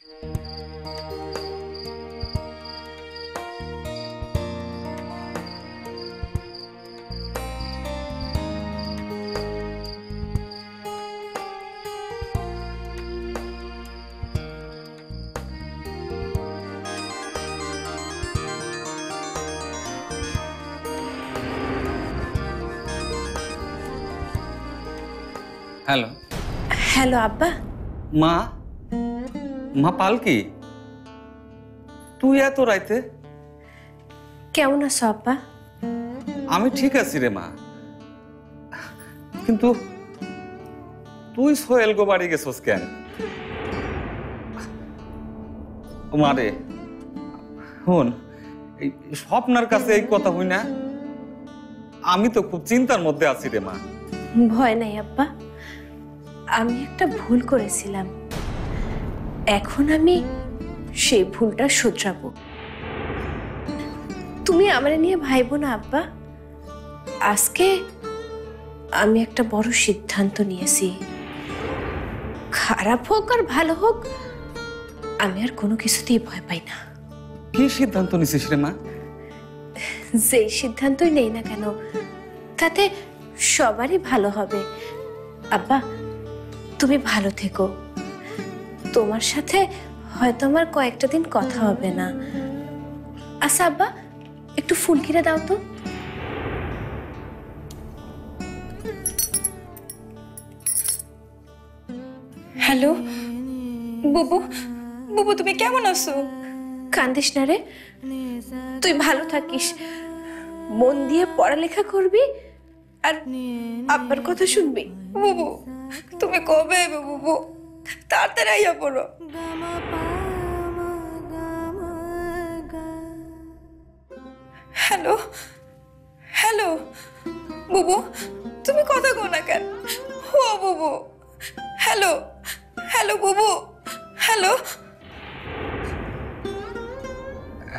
Hello. Hello আব্বা। মা, মা পালকি, তুই এত রাইতে? কেমন আছো আব্বা? আমি ঠিক আছি রে মা, কিন্তু তুই সোহেল গো বাড়ি গেছস কেন? মারে শোন, এই স্বপ্নার কাছে এই কথা হই না, আমি তো খুব চিন্তার মধ্যে আছি রে মা। ভয় নাই আব্বা, আমি একটা ভুল করেছিলাম, এখন আমি সেই ভুলটা শুধরাবো। তুমি আমারে নিয়ে ভাইবো না আব্বা। আজকে আমি একটা বড় সিদ্ধান্ত নিয়েছি, খারাপ হোক আর ভালো হোক আমি আর কোনো কিছুতেই ভয় পাই না। কি সিদ্ধান্ত নিছিস রে মা? যেই সিদ্ধান্তই নেই না কেন তাতে সবারই ভালো হবে। আব্বা তুমি ভালো থেকো, তোমার সাথে হয়তো আমার কয়েকটা দিন কথা হবে না। আচ্ছা আব্বা, একটু ফুল কিনে দাও তো। হ্যালো বুবু, বুবু তুমি কেমন আছো? কান্দিস না রে, তুই ভালো থাকিস, মন দিয়ে পড়ালেখা করবি আর আব্বার কথা শুনবি। বুবু তুমি কবে এবে বুবু? তাড়াতাড়ি আইয়া পড়ো। হ্যালো হ্যালো বুবু, তুমি কথা কো না কেন? ও বুবু, হ্যালো হ্যালো বুবু, হ্যালো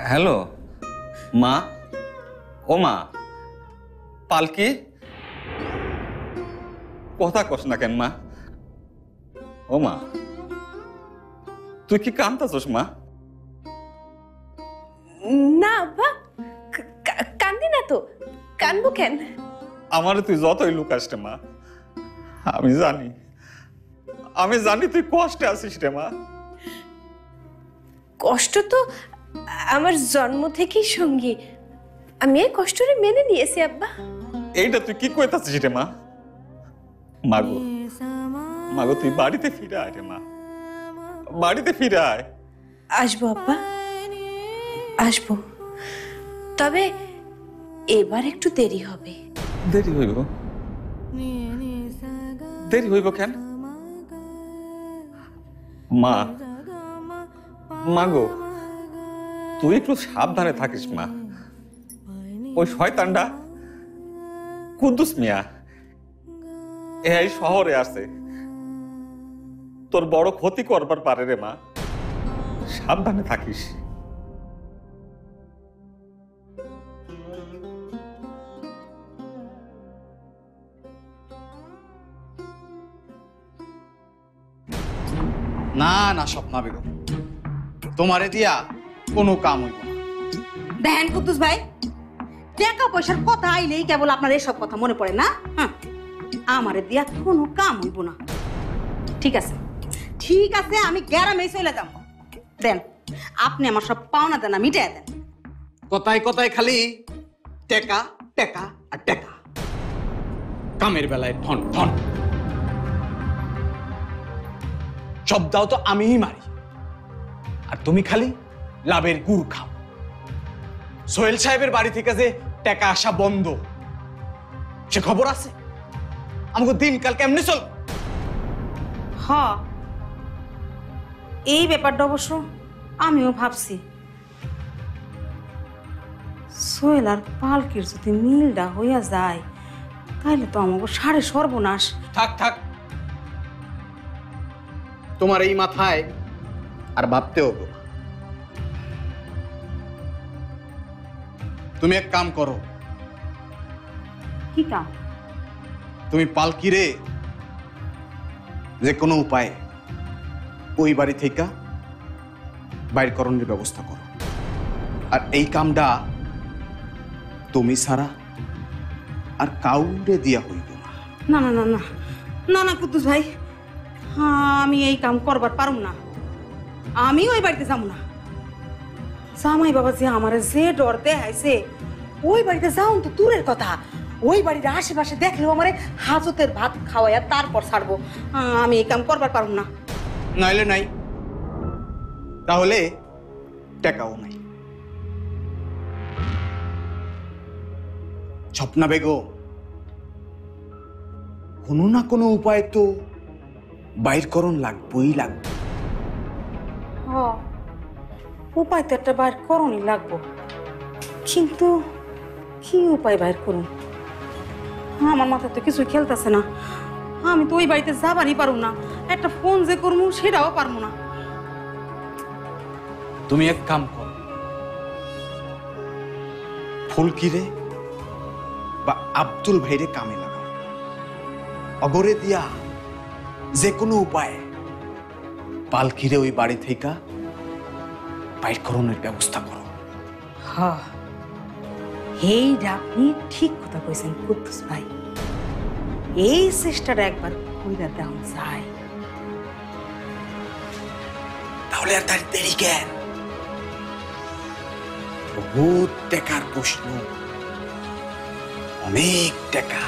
হ্যালো মা, ও মা পালকি, কথা কস না কেন মা? ও মা, তুই কি কাঁদতাছস মা? না আব্বা, কান্দি না তো, কানবো কেন? আমারে তুই যতই লুকাস রে মা, আমি জানি, আমি জানি তুই কষ্টে আছিস রে মা। কষ্ট তো আমার জন্ম থেকেই সঙ্গী, আমি এই কষ্টরে মেনে নিয়েছি আব্বা। এইটা তুই কি কইতাছিস রে মা? মাগো, মাগো তুই বাড়িতে ফিরে আয় রে মা, বাড়িতে ফিরে আয়। আসবো আব্বা, আসবো, তবে এবার একটু দেরি হবে। দেরি হইব? দেরি হইব কেন মা? মাগো তুই একটু সাবধানে থাকিস মা, ওই শয়তানটা কুদ্দুস মিয়া এই শহরে আছে, তোর বড় ক্ষতি করবার পারে রে মা, সাবধানে থাকিস। না না স্বপ্না বেগম, তোমারে দিয়া কোনো কাম হইব না। দেখেন কুদ্দুস ভাই, টাকা পয়সার কথা আইলেই কেবল আপনার এসব কথা মনে পড়ে না? হ্যাঁ, আমারে দিয়া কোনো কাম হইব না। ঠিক আছে ঠিক আছে, আমি গ্যারামে চলে যাব। দেন আপনি আমার সব পাওনা দেনা মিটাই দেন। কথায় কথায় খালি টেকা টেকা আর টেকা, কামের বেলায় ঠন ঠন। সব দাও তো আমিই মারি, আর তুমি খালি লাভের গুড় খাও। সোহেল সাহেবের বাড়ি থেকে যে টাকা আসা বন্ধ, সে খবর আছে? আমাকে দিনকাল কেমনে চল? হ, এই ব্যাপারটা অবশ্য আমিও ভাবছি। সোহেল আর পালকির যদি মিলটা হইয়া যায় তাহলে তো আমাকে সাড়ে সর্বনাশ। থাক থাক, তোমার এই মাথায় আর ভাবতে হবে না। তুমি এক কাম করো, কি কাম? তুমি পালকিরে যে কোনো উপায়ে ওই বাড়ি থেকে বাইরকরণের ব্যবস্থা করো। আর এই কামটা তুমি ছাড়া আর কাউরে দিয়া হইব না। না না না না না না কুদ্দুস ভাই, আমি এই কাম করবার পারুম না। আমি ওই বাড়িতে যাবো না। জামাই বাবা যে আমারে যে ডর দেখাইছে, ওই বাড়িতে যাও তো দূরের কথা, ওই বাড়ির আশেপাশে দেখলেও আমারে হাজতের ভাত খাওয়াইয়া তারপর ছাড়বো। আমি এই কাম করবার পারুম না। নাইলে নাই, তাহলে টাকাও নাই। স্বপ্না বেগম, কোনো না কোনো উপায় তো বাইরকরণ লাগবেই লাগবে। উপায় তো একটা বাইর করণই লাগবো, কিন্তু কি উপায় বাইর করুন? আমার মাথায় তো কিছু খেলতেছে না। আমি তো ওই বাড়িতে যাবারই পারুম না। একটা ফোন যে করবো সেটাও পারবো না। তুমি এক কাম করো, ফুলকিরে বা আব্দুল ভাইরে কামে লাগাও। অগরে দিয়া যে কোনো উপায়ে পালকিরে ওই বাড়ি থেকে বাইরকরণের ব্যবস্থা করো। হ্যাঁ, এইটা আপনি ঠিক কথা কইছেন কুদ্দুস ভাই। এই চেষ্টাটা একবার কইরা দেওয়া যায়। তাহলে আর তার দেরি কেন? বহুত টাকার প্রশ্ন, অনেক টাকা।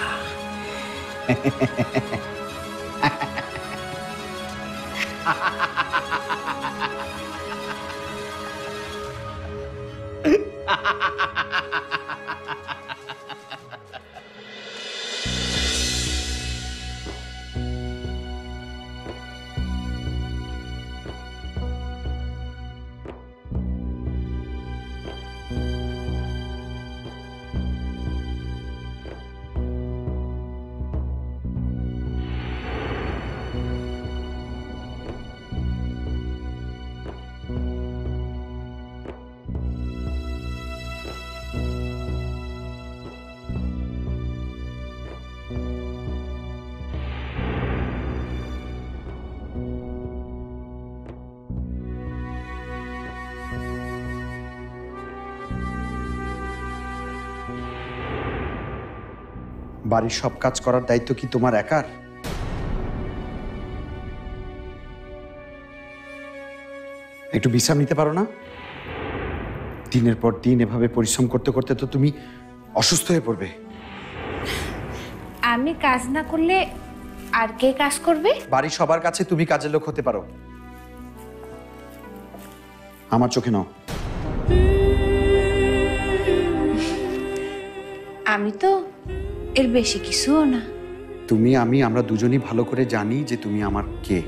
বাড়ির সব কাজ করার দায়িত্ব কি তোমার একার? একটু বিশ্রাম নিতে পারো না? দিনের পর দিন এভাবে পরিশ্রম করতে করতে তো তুমি অসুস্থ হয়ে পড়বে। আমি কাজ না করলে আর কে কাজ করবে? বাড়ির সবার কাছে তুমি কাজের লোক হতে পারো, আমার চোখে নাও। আমি তো এর বেশি কিছুও না। তুমি আমরা দুজনই ভালো করে জানি যে তুমি আমার কে।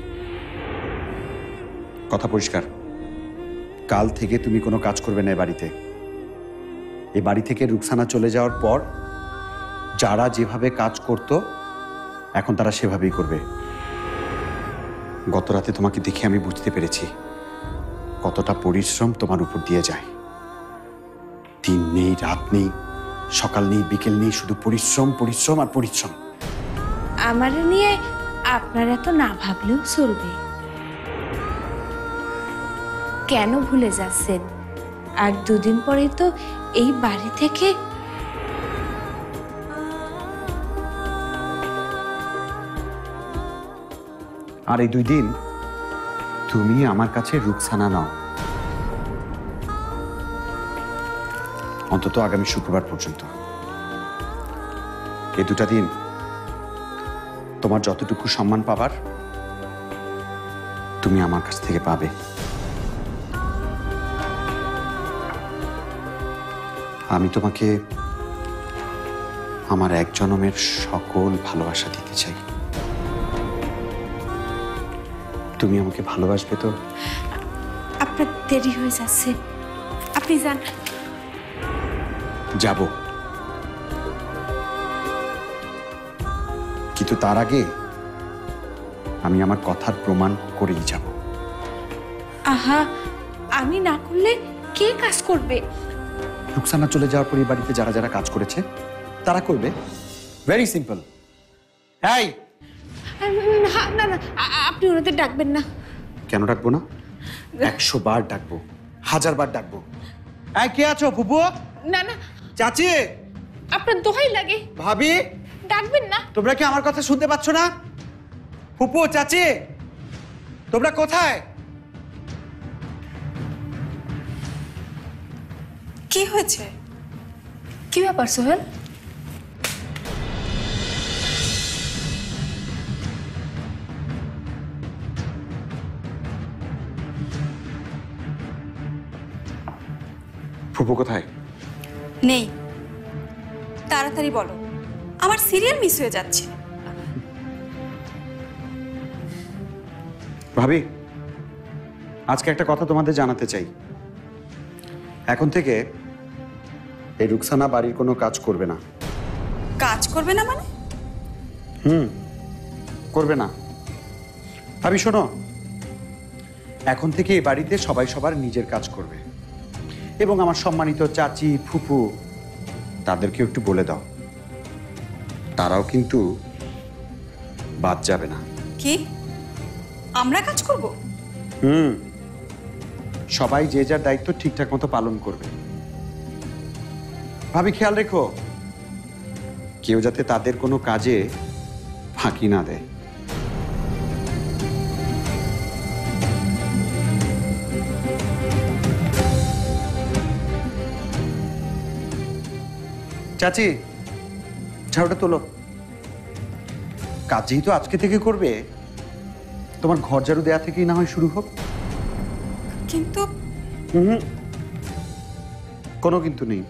কথা পরিষ্কার, কাল থেকে তুমি কোনো কাজ করবে না এ বাড়িতে। এ বাড়ি থেকে রুকসানা চলে যাওয়ার পর যারা যেভাবে কাজ করত এখন তারা সেভাবেই করবে। গত রাতে তোমাকে দেখে আমি বুঝতে পেরেছি কতটা পরিশ্রম তোমার উপর দিয়ে যায়। দিন নেই, রাত নেই, সকাল নেই, বিকেল নেই, শুধু পরিশ্রম পরিশ্রম আর পরিশ্রম। আমার নিয়ে আপনারা তো না ভাবলেও চলবে। কেন ভুলে যাচ্ছেন? আর দুদিন পরে তো এই বাড়ি থেকে আর এই 2 দিন তুমি আমার কাছে রুকসানা নাও, অন্তত আগামী শুক্রবার পর্যন্ত। এই 2টা দিন তোমার যতটুকু সম্মান পাবার তুমি আমার কাছ থেকে পাবে। আমি তোমাকে আমার এক জনমের সকল ভালোবাসা দিতে চাই। তুমি আমাকে ভালোবাসবে তো? আপনার দেরি হয়ে যাচ্ছে, আপনি যান। যাব, কিন্তু তার আগে আমি আমার কথার প্রমাণ করেই যাব। আহা, আমি না করলে কে কাজ করবে? রুকসানা চলে যাওয়ার পর এই বাড়িতে যারা যারা কাজ করেছে তারা করবে। Very simple. এই, না না না, আপনি ওনাদের ডাকবেন না। কেন ডাকবো না? 100 বার ডাকবো, 1000 বার ডাকবো। এই কে আছো ফুপু? না না, চাচি, আপনার দোহাই লাগে, ভাবি, ডাকবেন না। তোমরা কি আমার কথা শুনতে পাচ্ছ না? ফুপু, চাচি, তোমরা কোথায়? কি হয়েছে? কি ব্যাপার সোহেল? ফুপু কোথায়? নেই, তাড়াতাড়ি বলো, আমার সিরিয়াল মিস হয়ে যাচ্ছে। ভাবি, আজকে একটা কথা তোমাদের জানাতে চাই। এখন থেকে এই রুকসানা বাড়ির কোনো কাজ করবে না। কাজ করবে না মানে? করবে না। ভাবি শোনো, এখন থেকে এই বাড়িতে সবাই সবার নিজের কাজ করবে, এবং আমার সম্মানিত চাচি, ফুপু, তাদেরকেও একটু বলে দাও, তারাও কিন্তু বাদ যাবে না। কি আমরা কাজ করব? সবাই যে যার দায়িত্ব ঠিকঠাক মতো পালন করবে। ভাবি খেয়াল রেখো, কেউ যাতে তাদের কোনো কাজে ফাঁকি না দেয়। চাচি, ঝাড়ুটা তোলো। কাজ যেহেতু আজকে থেকে করবে, তোমার ঘর ঝাড়ু দেয়া থেকেই না হয় শুরু হোক। কিন্তু কোনো কিন্তু নেই।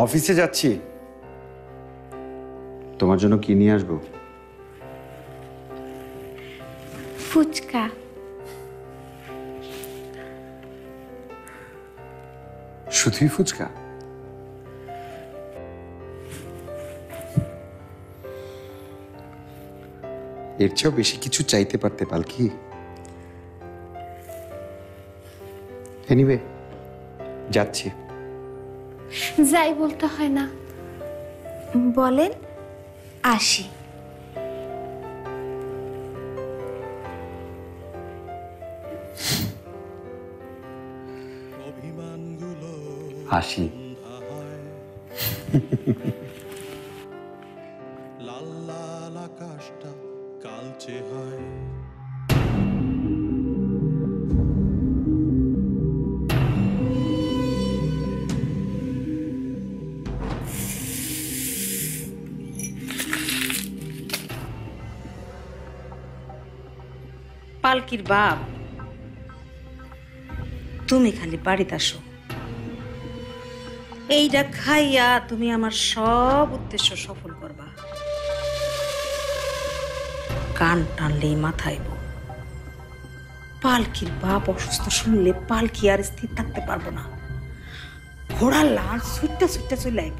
অফিসে যাচ্ছি, তোমার জন্য কি নিয়ে আসবো? ফুচকা। শুধুই ফুচকা? এর চেয়েও বেশি কিছু চাইতে পারতে পালকি। এনিওয়ে, যাচ্ছি। যাই বলতে হয় না, বলেন আসি। আসি। লাল লাল আকাশটা কালচে হয়। পালকির বাপ, তুমি খালি বাড়িতে আসো, এইটা খাইয়া তুমি আমার সব উদ্দেশ্য সফল করবা। কান টানলেই মাথায় পালকির বাপ অসুস্থ শুনলে পালকি আর স্থির থাকতে পারবো না, ঘোড়ার লাল ছুটতে ছুটতে চলে আইব।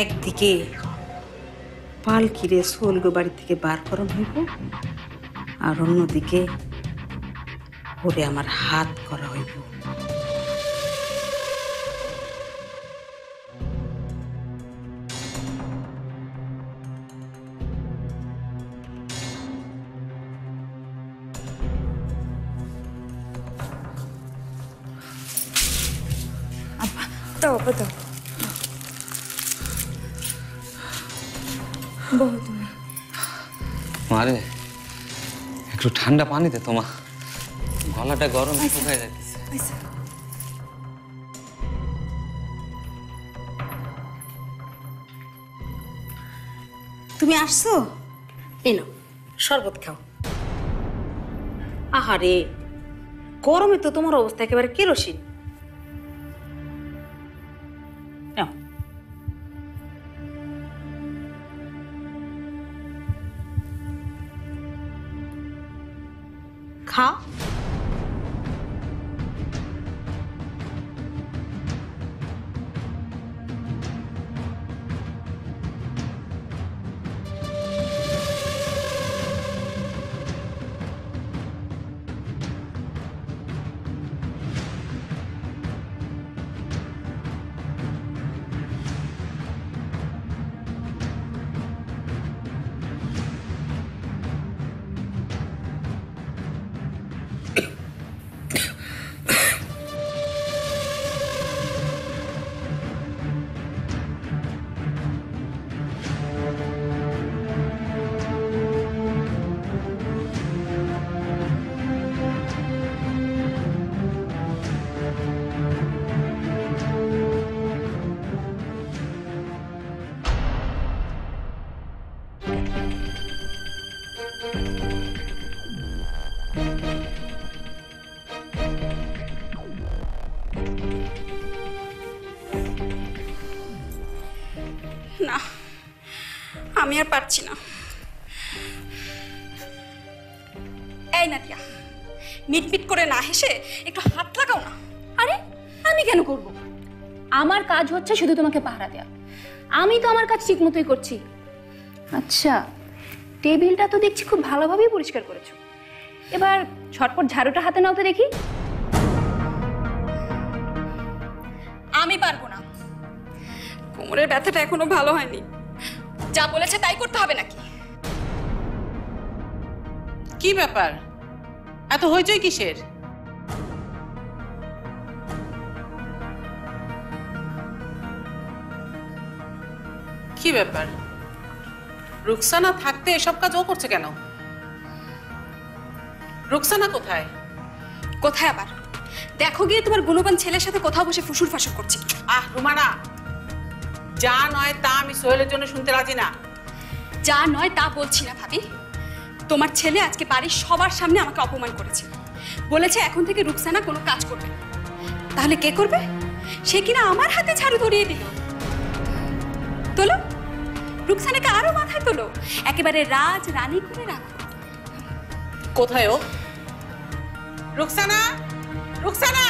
একদিকে পালকিরে সোলগো বাড়ি থেকে বার করানো হইব, আর অন্যদিকে ওরে আমার হাত করা হইব। দাও বাবা, দাও। বহু তুমি মারে একটু ঠান্ডা পানি দে, তোমার গলাটা গরম শুকায় যাচ্ছে। আচ্ছা। তুমি আসছো, এই নাও শরবত খাও। আহারে, গরমে তো তোমার অবস্থা একেবারে কেরোসিন। নাও। খা। না, আমি আর পারছি না। এই নাদিয়া, মিটমিট করে না হেসে একটু হাত লাগাও না। আরে আমি কেন করব? আমার কাজ হচ্ছে শুধু তোমাকে পাহারা দেওয়া। আমি তো আমার কাজ ঠিক মতোই করছি। আচ্ছা, টেবিলটা তো দেখছি খুব ভালোভাবেই পরিষ্কার করেছো। এবার ঝটপট ঝাড়ুটা হাতে নাও তো দেখি। আমি পারবো না, কোমরের ব্যথাটা এখনো ভালো হয়নি। যা বলেছে তাই করতে হবে নাকি? কি ব্যাপার, এত হইচই কিসের? কি ব্যাপার, রুকসানা থাকতে এসব কাজ ও করছে কেন? রুকসানা কোথায়? কোথায় আবার? দেখো গিয়ে তোমার গুণবান ছেলের সাথে কোথাও বসে ফুসুর ফাসুর করছে। আহ রুমানা, যা নয় তা আমি সোহেলের জন্য শুনতে রাজি না। যা নয় তা বলছি না ভাবি। তোমার ছেলে আজকে বাড়ির সবার সামনে আমাকে অপমান করেছে। বলেছে এখন থেকে রুকসানা কোনো কাজ করবে না। তাহলে কে করবে? সে কিনা আমার হাতে ঝাড়ু ধরিয়ে দিল। তোলো, রুকসানাকে আরো মাথায় তোলো, একেবারে রাজ রানী করে রাখো। কোথায় ও? রুকসানা, রুকসানা!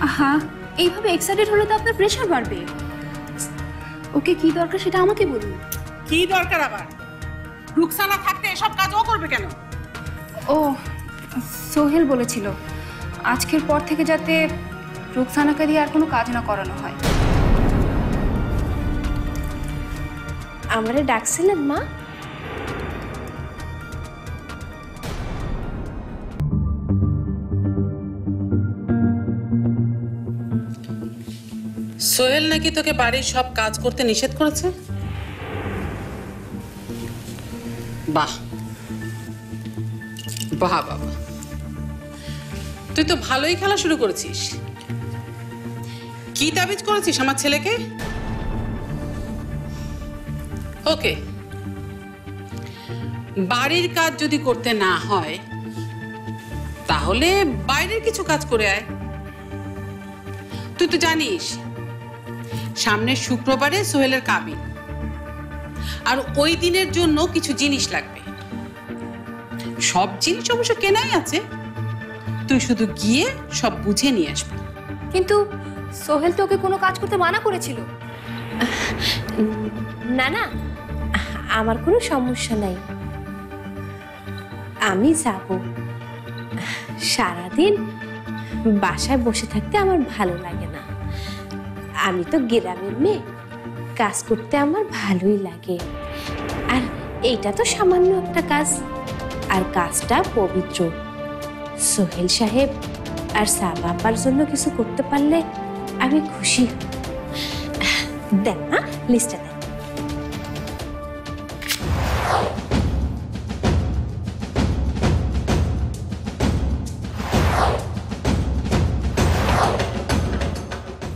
আহা, এইভাবে এক্সাইটেড হলে তো আপনার প্রেশার বাড়বে। ওকে কি দরকার সেটা আমাকে বলুন। কি দরকার আবার? রুকসানা থাকতে এসব কাজ ও করবে কেন? ও, সোহেল বলেছিল আজকের পর থেকে যাতে রুকসানাকে দিয়ে আর কোনো কাজ না করানো হয়। আমারে ডাকছিলেন মা? সোহেল নাকি তোকে বাড়ির সব কাজ করতে নিষেধ করেছে? বাহ বাহ বাবা, তুই তো ভালোই খেলা শুরু করেছিস। কি তাবিজ করেছিস আমার ছেলেকে? ওকে, বাড়ির কাজ যদি করতে না হয় তাহলে বাইরের কিছু কাজ করে আয়। তুই তো জানিস সামনের শুক্রবারে সোহেলের কাবিন, আর ওই দিনের জন্য কিছু জিনিস লাগবে। সব জিনিস অবশ্য কেনাই আছে, তুই শুধু গিয়ে সব বুঝে নিয়ে আসবি। কিন্তু সোহেল তো ওকে কোনো কাজ করতে মানা করেছিল। না না, আমার কোনো সমস্যা নাই, আমি যাব। সারাদিন বাসায় বসে থাকতে আমার ভালো লাগে না। আমি তো গ্রামের মেয়ে, কাজ করতে আমার ভালোই লাগে। আর এইটা তো সামান্য একটা কাজ, আর কাজটা পবিত্র। সোহেল সাহেব আর সাবা আপার জন্য কিছু করতে পারলে আমি খুশি। দেন না লিস্টটা দেন।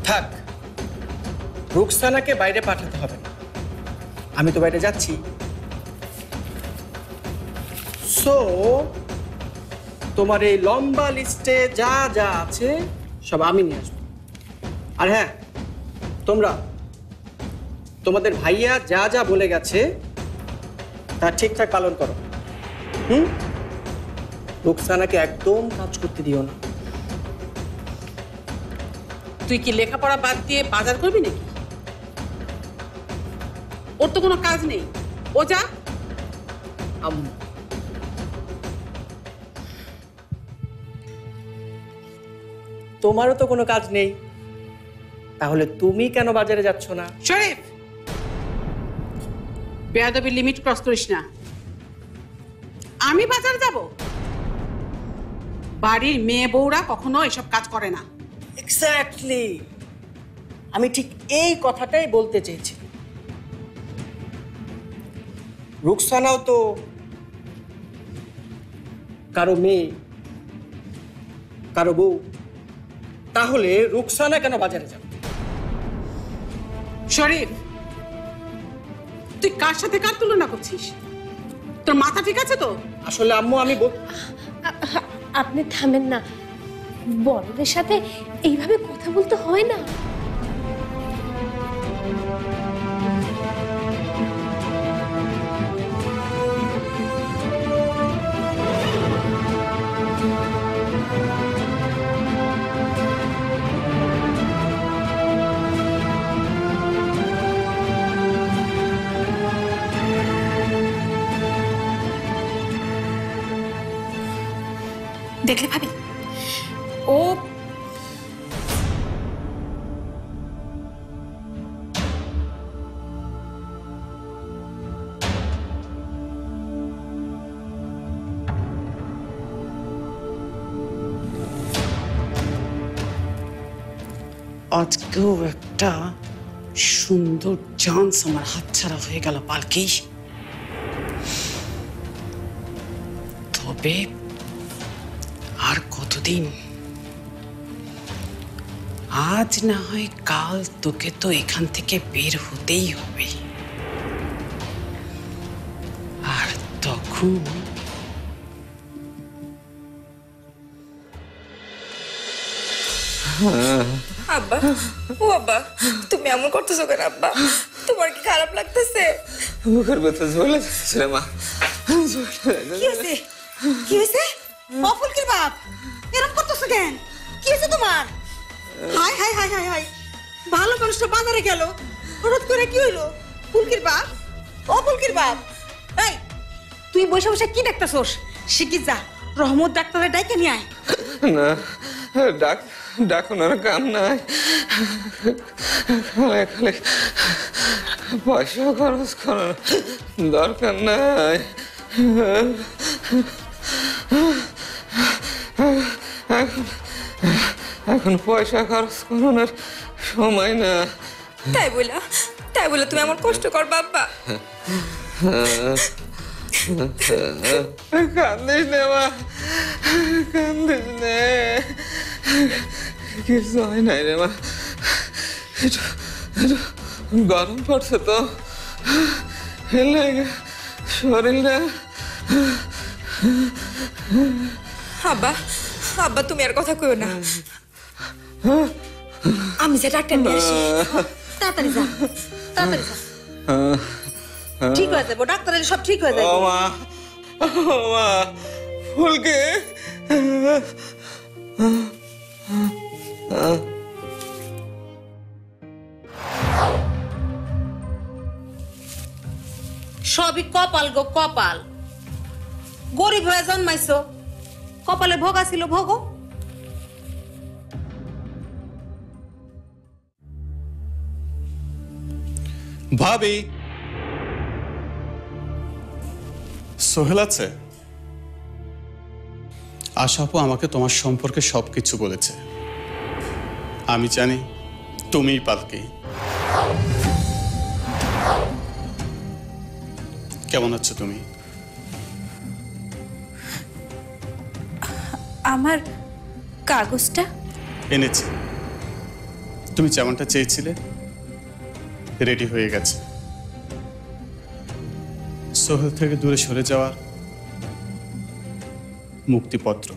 থাক, রুকসানাকে বাইরে পাঠাতে হবে না, আমি তো বাইরে যাচ্ছি। সো তোমার এই লম্বা লিস্টে যা যা আছে সব আমি নিয়ে আসবো। আর হ্যাঁ, তোমরা তোমাদের ভাইয়া যা যা বলে গেছে তা ঠিকঠাক পালন করো। রুকসানাকে একদম কাজ করতে দিও না। তুই কি লেখাপড়া বাদ দিয়ে বাজার করবি নাকি? ওর তো কোনো কাজ নেই, ও যা। আম্মু, তোমারও তো কোনো কাজ নেই, তাহলে তুমি কেন বাজারে যাচ্ছ না? শরীফ, বেয়াদবির লিমিট ক্রস করিস না। আমি বাজার যাব? বাড়ির মেয়ে বউরা কখনো এসব কাজ করে না। এক্স্যাক্টলি, আমি ঠিক এই কথাটাই বলতে চেয়েছি। রুকসানাও তো কারো মেয়ে, কারো বউ, তাহলে রুকসানা কেন বাজারে যাবে? শরীফ, তুই কার সাথে কার তুলনা করছিস? তোর মাথা ঠিক আছে তো? আসলে আম্মু আমি আপনি থামেন না, বড়দের সাথে এইভাবে কথা বলতে হয় না। দেখলে ভাবি, ও আজকেও একটা সুন্দর চান্স আমার হাতছাড়া হয়ে গেল পালকি। তবে আর কতদিন? আজ না হয় কাল তোকে তো এখান থেকে বের হতেই হবে, আর তখন আব্বা, ও আব্বা, তুমি এমন করতেছো কেন আব্বা? তোমার কি খারাপ লাগতেছে? মুখের ভেতর ঝোলে যাচ্ছে রে মা। কি হয়েছে? কি হয়েছে? অফুলকির বাপ এরকম করতেছো কেন? কি হয়েছে তোমার? High high high high high, ভালো মানুষটা বাজারে গেল, হঠাৎ করে কি হইলো? ফুলকির বাপ, অফুলকির বাপ, এই তুই বসে বসে কি দেখতেছোস? শিখি যা, রহমত ডাক্তারের ডাইকে নিয়ে আয়। না, ডাকুনার কাম নাই, খালে খালে পয়সা খরচ করার দরকার নাই। এখন পয়সা খরচ করানোর সময় না। তাই বলে তুমি আমার কষ্ট কর বাবা। কান্দিস নে মা, কান্দিস নে, কিছু হয় নাই রে মা। একটু গরম পড়ছে তো, শরীরটা। আব্বা, আব্বা তুমি আর কথা কইও না, আমি যে ডাক্তার নিয়ে আসি। তাড়াতাড়ি যা, তাড়াতাড়ি যা, ঠিক হয়ে যাবো, ডাক্তার এলে সব ঠিক হয়ে যাবে। ও মা, ফুলকে সবই কপাল গো কপাল, গরিব হয়ে জন্মাইছো, কপালে ভোগ আছিল ভোগ। ভাবি, সোহেল আছে? আশা আপু আমাকে তোমার সম্পর্কে সবকিছু বলেছে। আমি জানি তুমিই পালকি। কেমন আছো তুমি? আমার কাগজটা এনেছি, তুমি যেমনটা চেয়েছিলে রেডি হয়ে গেছে। সোহেল থেকে দূরে সরে যাওয়ার মুক্তিপত্র।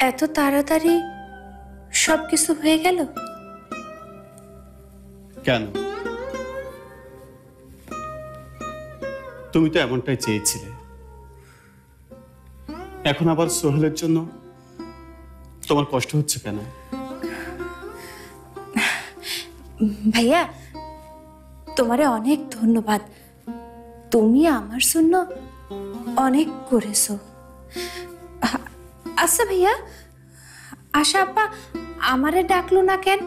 এত তাড়াতাড়ি সবকিছু হয়ে গেল? কেন? তুমি তো এমনটাই চেয়েছিলে। এখন আবার সোহেলের জন্য তোমার কষ্ট হচ্ছে কেন? ভাইয়া, তোমারে অনেক ধন্যবাদ। তুমি আমার জন্য অনেক করেছো। আচ্ছা ভাইয়া, আশা আপা আমারে ডাকলো না কেন?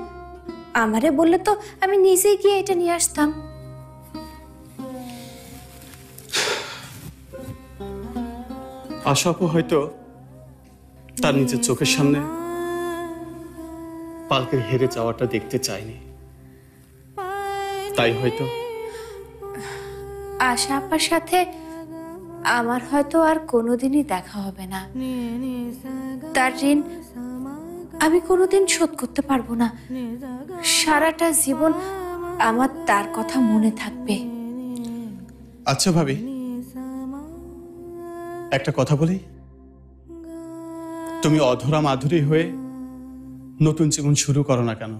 আমারে বললে তো আমি নিজেই গিয়ে এটা নিয়ে আসতাম। আশা আপু হয়তো তার নিজের চোখের সামনে পালকের হেরে যাওয়াটা দেখতে চায়নি, তাই হয়তো। আশা আপার সাথে আমার হয়তো আর কোনোদিনই দেখা হবে না। তার ঋণ আমি কোনোদিন শোধ করতে পারবো না। সারাটা জীবন আমার তার কথা মনে থাকবে। আচ্ছা ভাবি, একটা কথা বলি। তুমি অধরা মাধুরী হয়ে নতুন জীবন শুরু করো না কেন?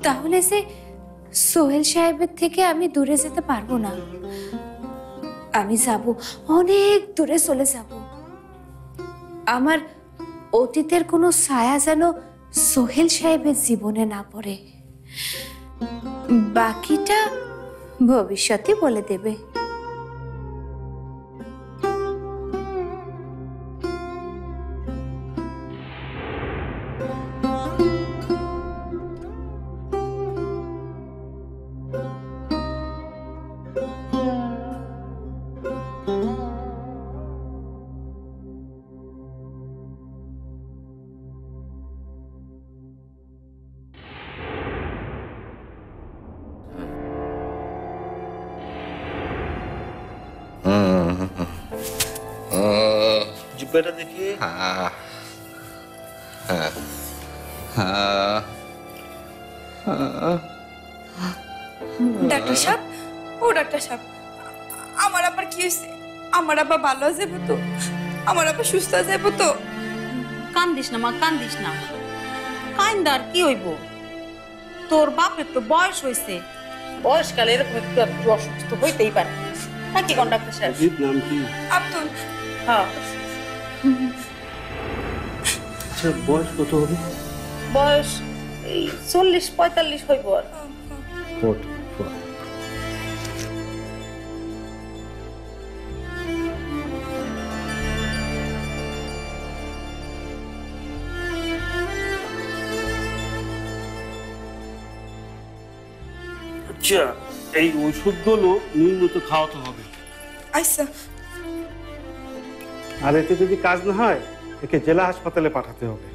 তাহলে যে সোহেল সাহেবের থেকে আমি দূরে যেতে পারবো না। আমি যাব, অনেক দূরে চলে যাব। আমার অতীতের কোনো ছায়া যেন সোহেল সাহেবের জীবনে না পড়ে। বাকিটা ভবিষ্যতে বলে দেবে। জিব্বাটা দেখি। ডাক্তার সাহেব, ও ডাক্তার সাহেব, আমার আবার কি হয়েছে? আমার আবার ভালো হয়ে যাবো তো? আমার আবার সুস্থ হয়ে যাবো তো? কান্দিস না মা, কান্দিস না। কান্দার কি হইব? তোর বাপের তো বয়স হয়েছে। বয়সকালে এরকম একটু একটু অসুস্থ হইতেই পারে নাকি কোন ডাক্তার সাহেব? নাম কি? আব্দুল। হ্যাঁ। আচ্ছা, বয়স কত হবে? বয়স এই 40-45 হইব আর। আচ্ছা, এই ওষুধগুলো নিয়মিত খাওয়াতে হবে। আচ্ছা। আর এতে যদি কাজ না হয়, একে জেলা হাসপাতালে পাঠাতে হবে।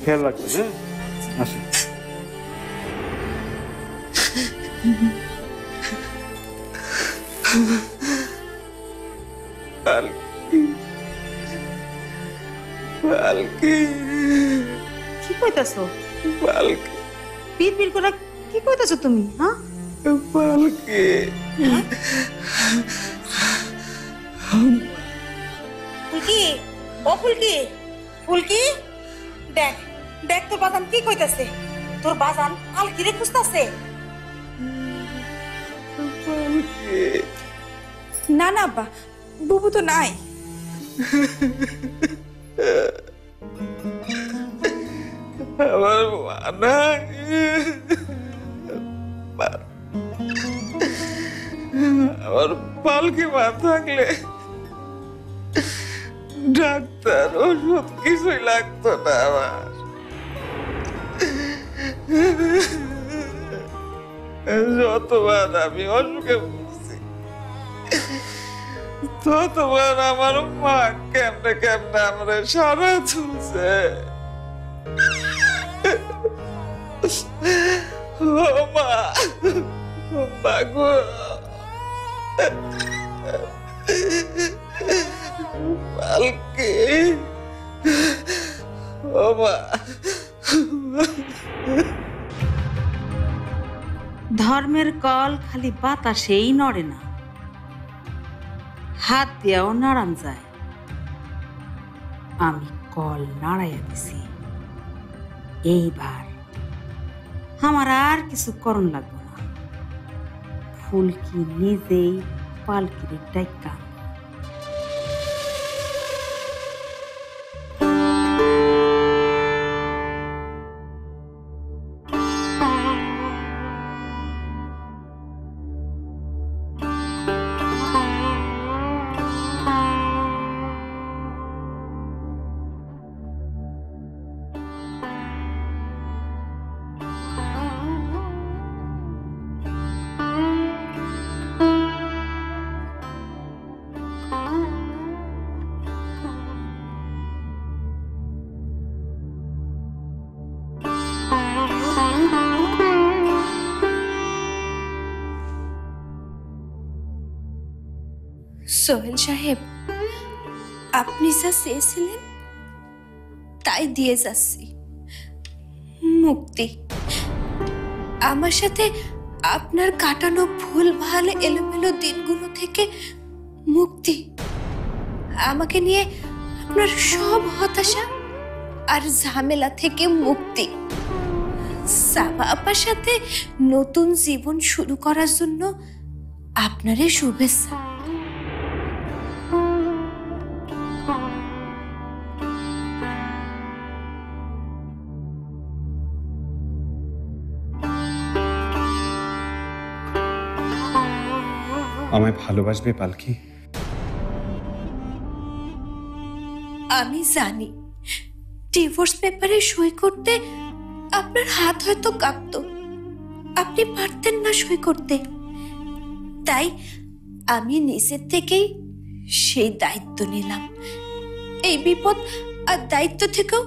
খেয়াল রাখবেন, হ্যাঁ? আসেন। কি কইতাছো? পিট পিট করে কি কইতাছো তুমি? হ্যাঁ, ফুলকি, ও ফুলকি, ফুলকি, দেখ দেখ তোর বাজান কি কইতাছে। তোর বাজান পালকি রে খুঁজতাছে। না না আব্বা, বুবু তো নাই। আমার মা নাই। আমার পালকি মা থাকলে ডাক্তার ওষুধ কিছুই লাগতো না আমার। যতবার আমি অসুখে পড়ছি, ততবার আমার মা কেমনে কেমনে আমার সারা তুলছে। ও মা, বাগো পালকি ও মা ধর্মের কল খালি বাতাসেই নড়ে না, হাত দিয়েও নাড়ান যায়। আমি কল নাড়াইয়া দিছি, এইবার আমার আর কিছু করণ লাগবে না। ফুলকি নিজেই পালকির ডাইকা সোহেল সাহেব, আপনি যা চেয়েছিলেন তাই দিয়ে যাচ্ছি, মুক্তি। আমার সাথে আপনার কাটানো ভুল ভাল এলোমেলো দিনগুলো থেকে মুক্তি, আমাকে নিয়ে আপনার সব হতাশা আর ঝামেলা থেকে মুক্তি, সাবা আপার সাথে নতুন জীবন শুরু করার জন্য আপনারে শুভেচ্ছা। আমায় ভালোবাসবে পালকি? আমি জানি ডিভোর্স পেপারে সই করতে আপনার হাত হয়তো কাঁপতো, আপনি পারতেন না সই করতে। তাই আমি নিজের থেকেই সেই দায়িত্ব নিলাম। এই বিপদ আর দায়িত্ব থেকেও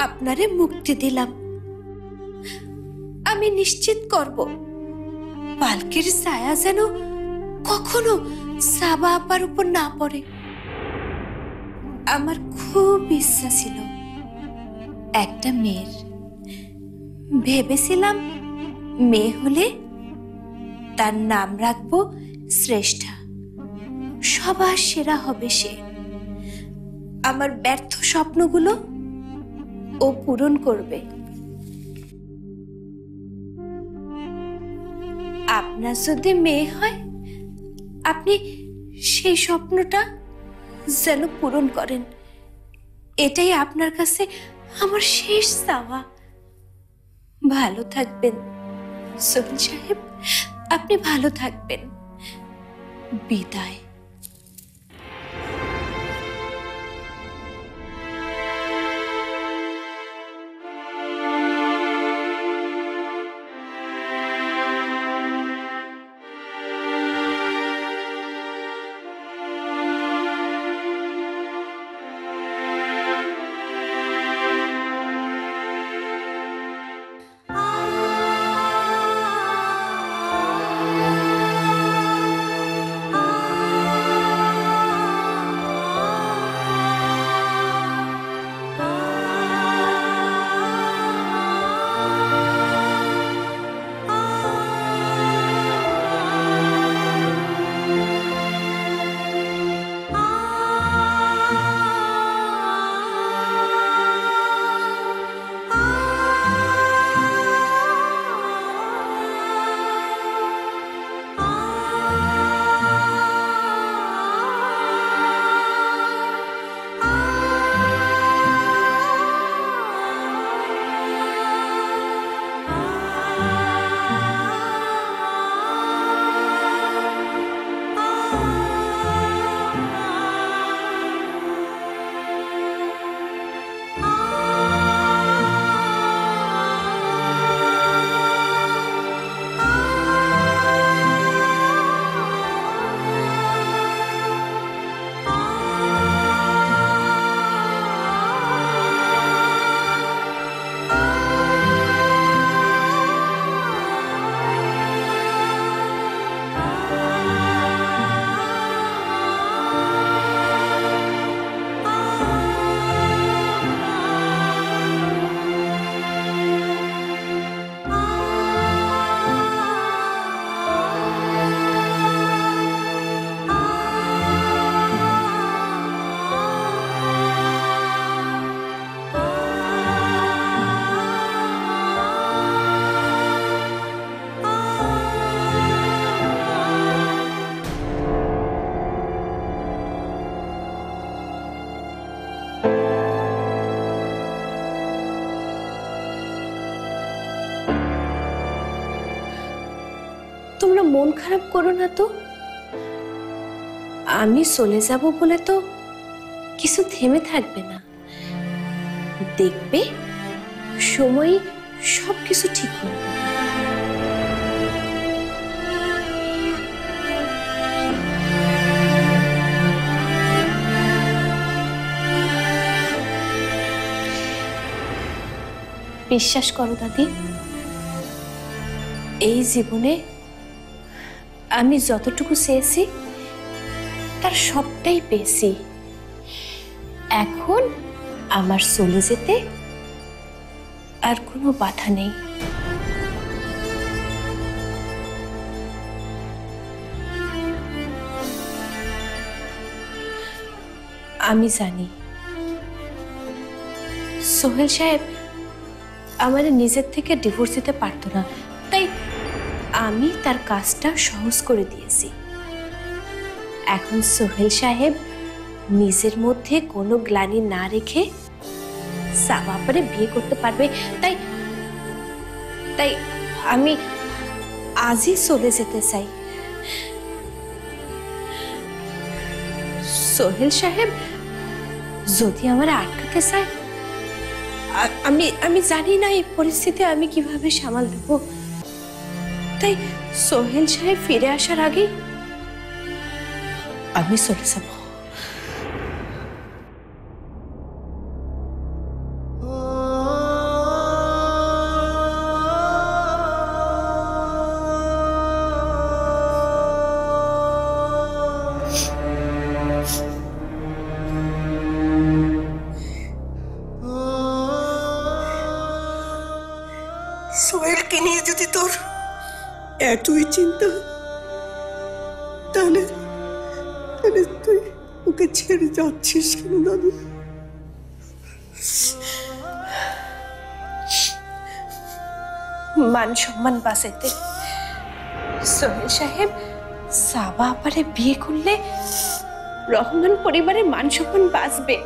আপনারে মুক্তি দিলাম। আমি নিশ্চিত করব পালকির ছায়া যেন কখনো সাবা আপার উপর না পড়ে। আমার খুব ইচ্ছা ছিল একটা মেয়ের, ভেবেছিলাম মেয়ে হলে তার নাম রাখবো শ্রেষ্ঠা, সবার সেরা হবে সে। আমার ব্যর্থ স্বপ্নগুলো ও পূরণ করবে। আপনার যদি মেয়ে হয়, আপনি সেই স্বপ্নটা যেন পূরণ করেন, এটাই আপনার কাছে আমার শেষ চাওয়া। ভালো থাকবেন সোহেল সাহেব, আপনি ভালো থাকবেন। বিদায়। তোমরা মন খারাপ করো না তো। আমি চলে যাব বলে তো কিছু থেমে থাকবে না, দেখবে সময় সবকিছু ঠিক করবে। বিশ্বাস করো দাদি, এই জীবনে আমি যতটুকু চেয়েছি তার সবটাই পেয়েছি। এখন আমার চলে যেতে আর কোনো বাধা নেই। আমি জানি সোহেল সাহেব আমাদের নিজের থেকে ডিভোর্স দিতে পারতো না, তাই আমি তার কাজটা সহজ করে দিয়েছি। এখন সোহেল সাহেব নিজের মধ্যে কোনো গ্লানি না রেখে সাবা আপারে বিয়ে করতে পারবে। তাই তাই আমি আজই চলে যেতে চাই। সোহেল সাহেব যদি আমার আটকাতে চায়, আমি জানি না এই পরিস্থিতি আমি কিভাবে সামাল দেব। তাই সোহেল সাহেব ফিরে আসার আগে আমি চলে যাব। সোহেলকে নিয়ে যদি তোর এতই চিন্তা, তাহলে তুই ওকে ছেড়ে যাচ্ছিস কেন দাদু? মান সম্মান বাঁচাইতে সোহেল সাহেব সাবা আপারে বিয়ে করলে রহমান পরিবারের মান সম্মান বাঁচবে।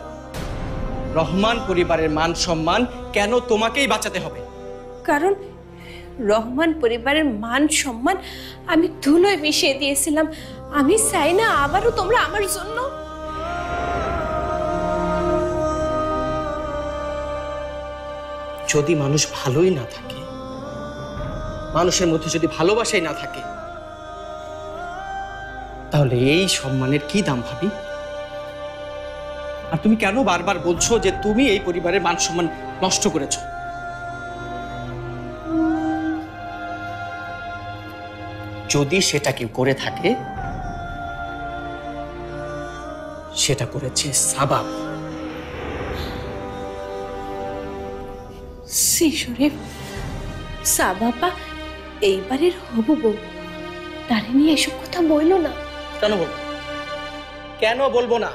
রহমান পরিবারের মান সম্মান কেন তোমাকেই বাঁচাতে হবে? কারণ রহমান পরিবারের মান সম্মান আমি ধুলোয় মিশিয়ে দিয়েছিলাম। আমি চাই না আবারও তোমরা আমার জন্য। যদি মানুষ ভালোই না থাকে, মানুষের মধ্যে যদি ভালোবাসাই না থাকে, তাহলে এই সম্মানের কি দাম ভাবি? আর তুমি কেন বারবার বলছো যে তুমি এই পরিবারের মান সম্মান নষ্ট করেছো? যদি সেটা কেউ করে থাকে, সেটা করেছে সাবা। শ্রী শরীফ, সাবা আপা এইবারের হবু বউ, তারে নিয়ে এসব কথা বইলো না। কেন বলবো? কেন বলবো না?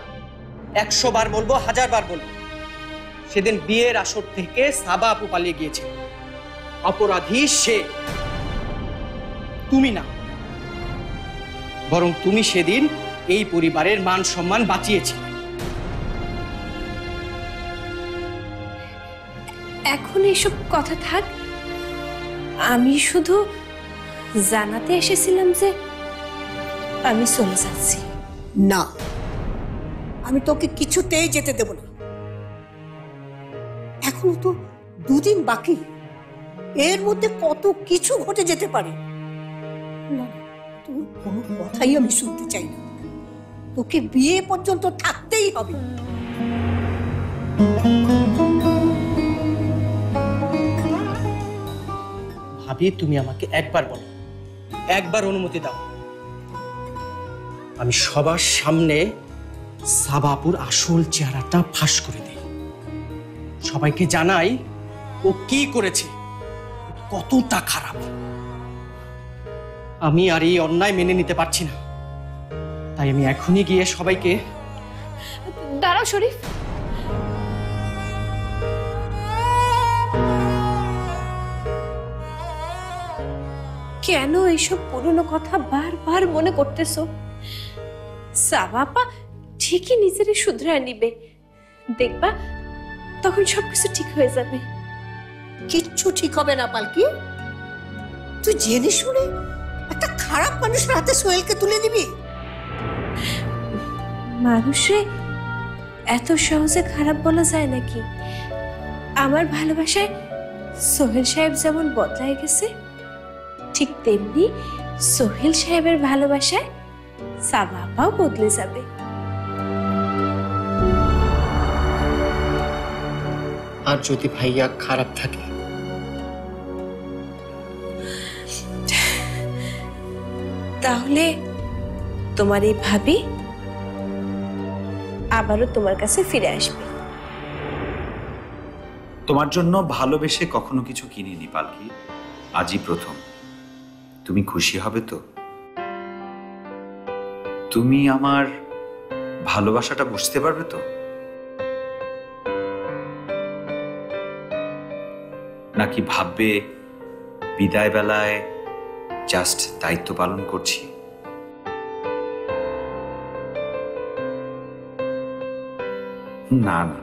100 বার বলবো, 1000 বার বলবো। সেদিন বিয়ের আসর থেকে সাবা আপু পালিয়ে গিয়েছে। অপরাধী সে, তুমি না। বরং তুমি সেদিন এই পরিবারের মান সম্মান বাঁচিয়েছে। এখন এসব কথা থাক, আমি শুধু জানাতে এসেছিলাম যে আমি চলে যাচ্ছি। না, আমি তোকে কিছুতেই যেতে দেব না। এখনো তো 2 দিন বাকি, এর মধ্যে কত কিছু ঘটে যেতে পারে। না, তোর কোনো কথাই আমি শুনতে চাই না। তোকে বিয়ে পর্যন্ত থাকতেই হবে। ভাবি, তুমি আমাকে একবার বলো, একবার অনুমতি দাও, আমি সবার সামনে সাবাপুর আসল চেহারাটা ফাঁস করে দিই। সবাইকে জানাই ও কি করেছে, কতটা খারাপ। আমি আর এই অন্যায় মেনে নিতে পারছি না, তাই আমি এখনই গিয়ে সবাইকে। দাঁড়াও শরীফ, কেন এইসব পুরনো কথা বারবার মনে করতেছো? সাবা আপা ঠিকই নিজেরই শুধরায় নিবে, দেখবা তখন সবকিছু ঠিক হয়ে যাবে। কিচ্ছু ঠিক হবে না পালকি। তুই জেনে শুনে একটা খারাপ মানুষের হাতে সোহেলকে তুলে দিবি? মানুষে এত সহজে খারাপ বলা যায় নাকি? আমার ভালোবাসায় সোহেল সাহেব যেমন বদলায় গেছে, ঠিক তেমনি সোহেল সাহেবের ভালোবাসায় সাবা আপাও বদলে যাবে। আর যদি ভাইয়া খারাপ থাকে? তাহলে তোমার এই ভাবি আবারও তোমার কাছে ফিরে আসবে। তোমার জন্য ভালোবেসে কখনো কিছু কিনিনি পালকি, আজই প্রথম। তুমি খুশি হবে তো? তুমি আমার ভালোবাসাটা বুঝতে পারবে তো? নাকি ভাববে বিদায় বেলায় জাস্ট দায়িত্ব পালন করছি? না না,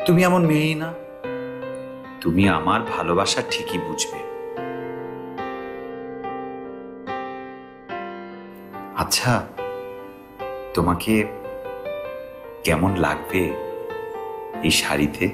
তুমি এমন মেয়েই না। তুমি আমার ভালোবাসা ঠিকই বুঝবে। আচ্ছা, তোমাকে কেমন লাগবে এই শাড়িতে?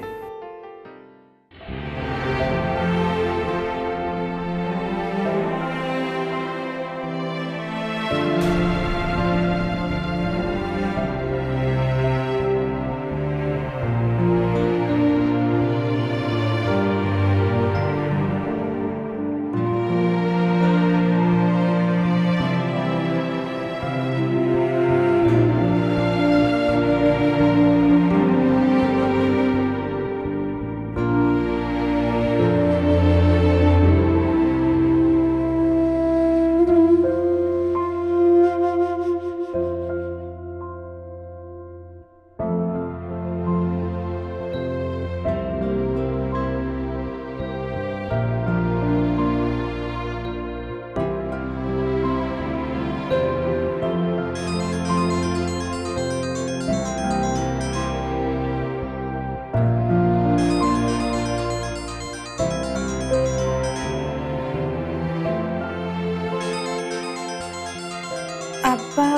আব্বা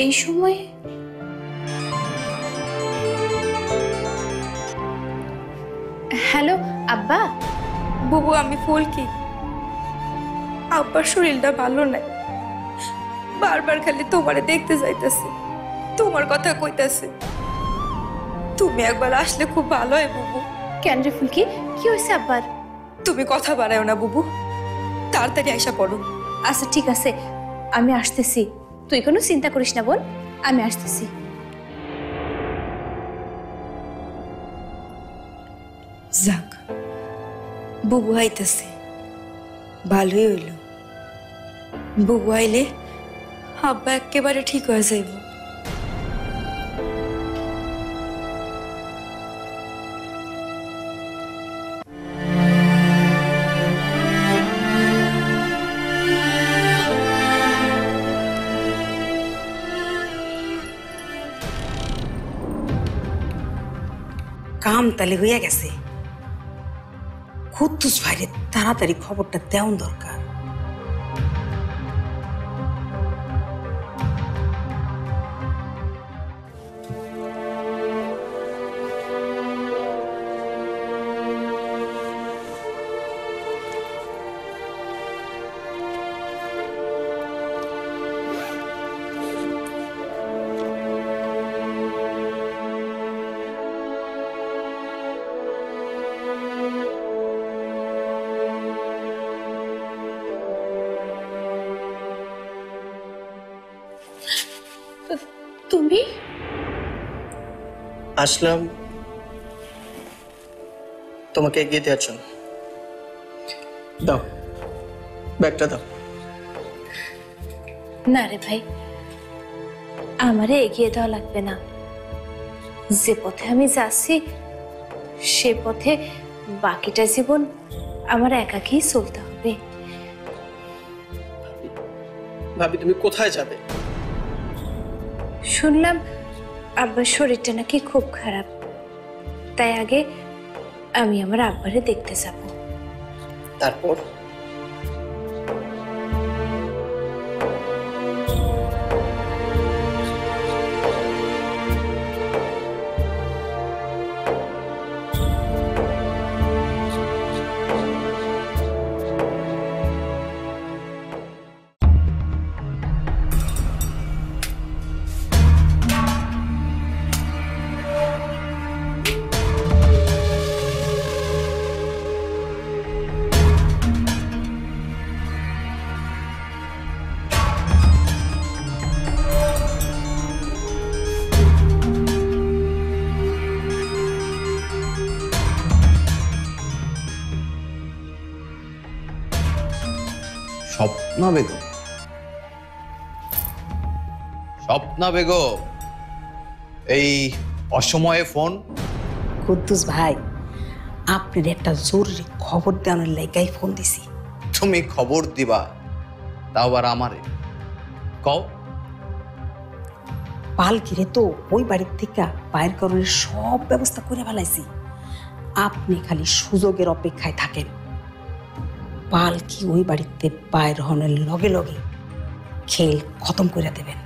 এই সময়? হ্যালো আব্বা। বুবু, আমি ফুলকি। আব্বার শরীরটা ভালো নাই, বারবার খালি তোমারে দেখতে যাইতেছে, তোমার কথা কইতাছে। তুমি একবার আসলে খুব ভালো হয় বুবু। কেন রে ফুলকি, কি হয়েছে আব্বার? তুমি কথা বাড়াও না বুবু, তাড়াতাড়ি আইসা পড়ো। আচ্ছা ঠিক আছে, আমি আসতেছি। তুই কোনো চিন্তা করিস না বোন, আমি আসতেছি। যাক, বুবু আইতাছে, ভালোই হইল। বুবু আইলে আব্বা একেবারে ঠিক হয়ে যাইব। কাম তালে হইয়া গেছে। কুদ্দুস ভাইরে তাড়াতাড়ি খবরটা দেওয়ান দরকার। তুমি? আসলাম তোমাকে এগিয়ে দেওয়ার জন্য। দাও ব্যাগটা দাও। না রে ভাই, আমারে এগিয়ে দেওয়া লাগবে না। যে পথে আমি যাচ্ছি সে পথে বাকিটা জীবন আমার একাকেই চলতে হবে। ভাবি তুমি কোথায় যাবে? শুনলাম আব্বার শরীরটা নাকি খুব খারাপ, তাই আগে আমি আমার আব্বারে দেখতে যাব। তারপর? স্বপ্না বেগম, স্বপ্না বেগম, এই অসময়ে ফোন? কুদ্দুস ভাই, আপনার একটা জরুরি খবর দেওয়ার লাইগাই ফোন দিছি। তুমি খবর দিবা, তাও আবার আমারে? কও। পালকিরে তো ওই বাড়ির থেকে বাইর করার সব ব্যবস্থা করে ফেলাইছি। আপনি খালি সুযোগের অপেক্ষায় থাকেন। পালকি ওই বাড়িতে বাইর হনের লগে লগে খেল খতম করে দেবেন।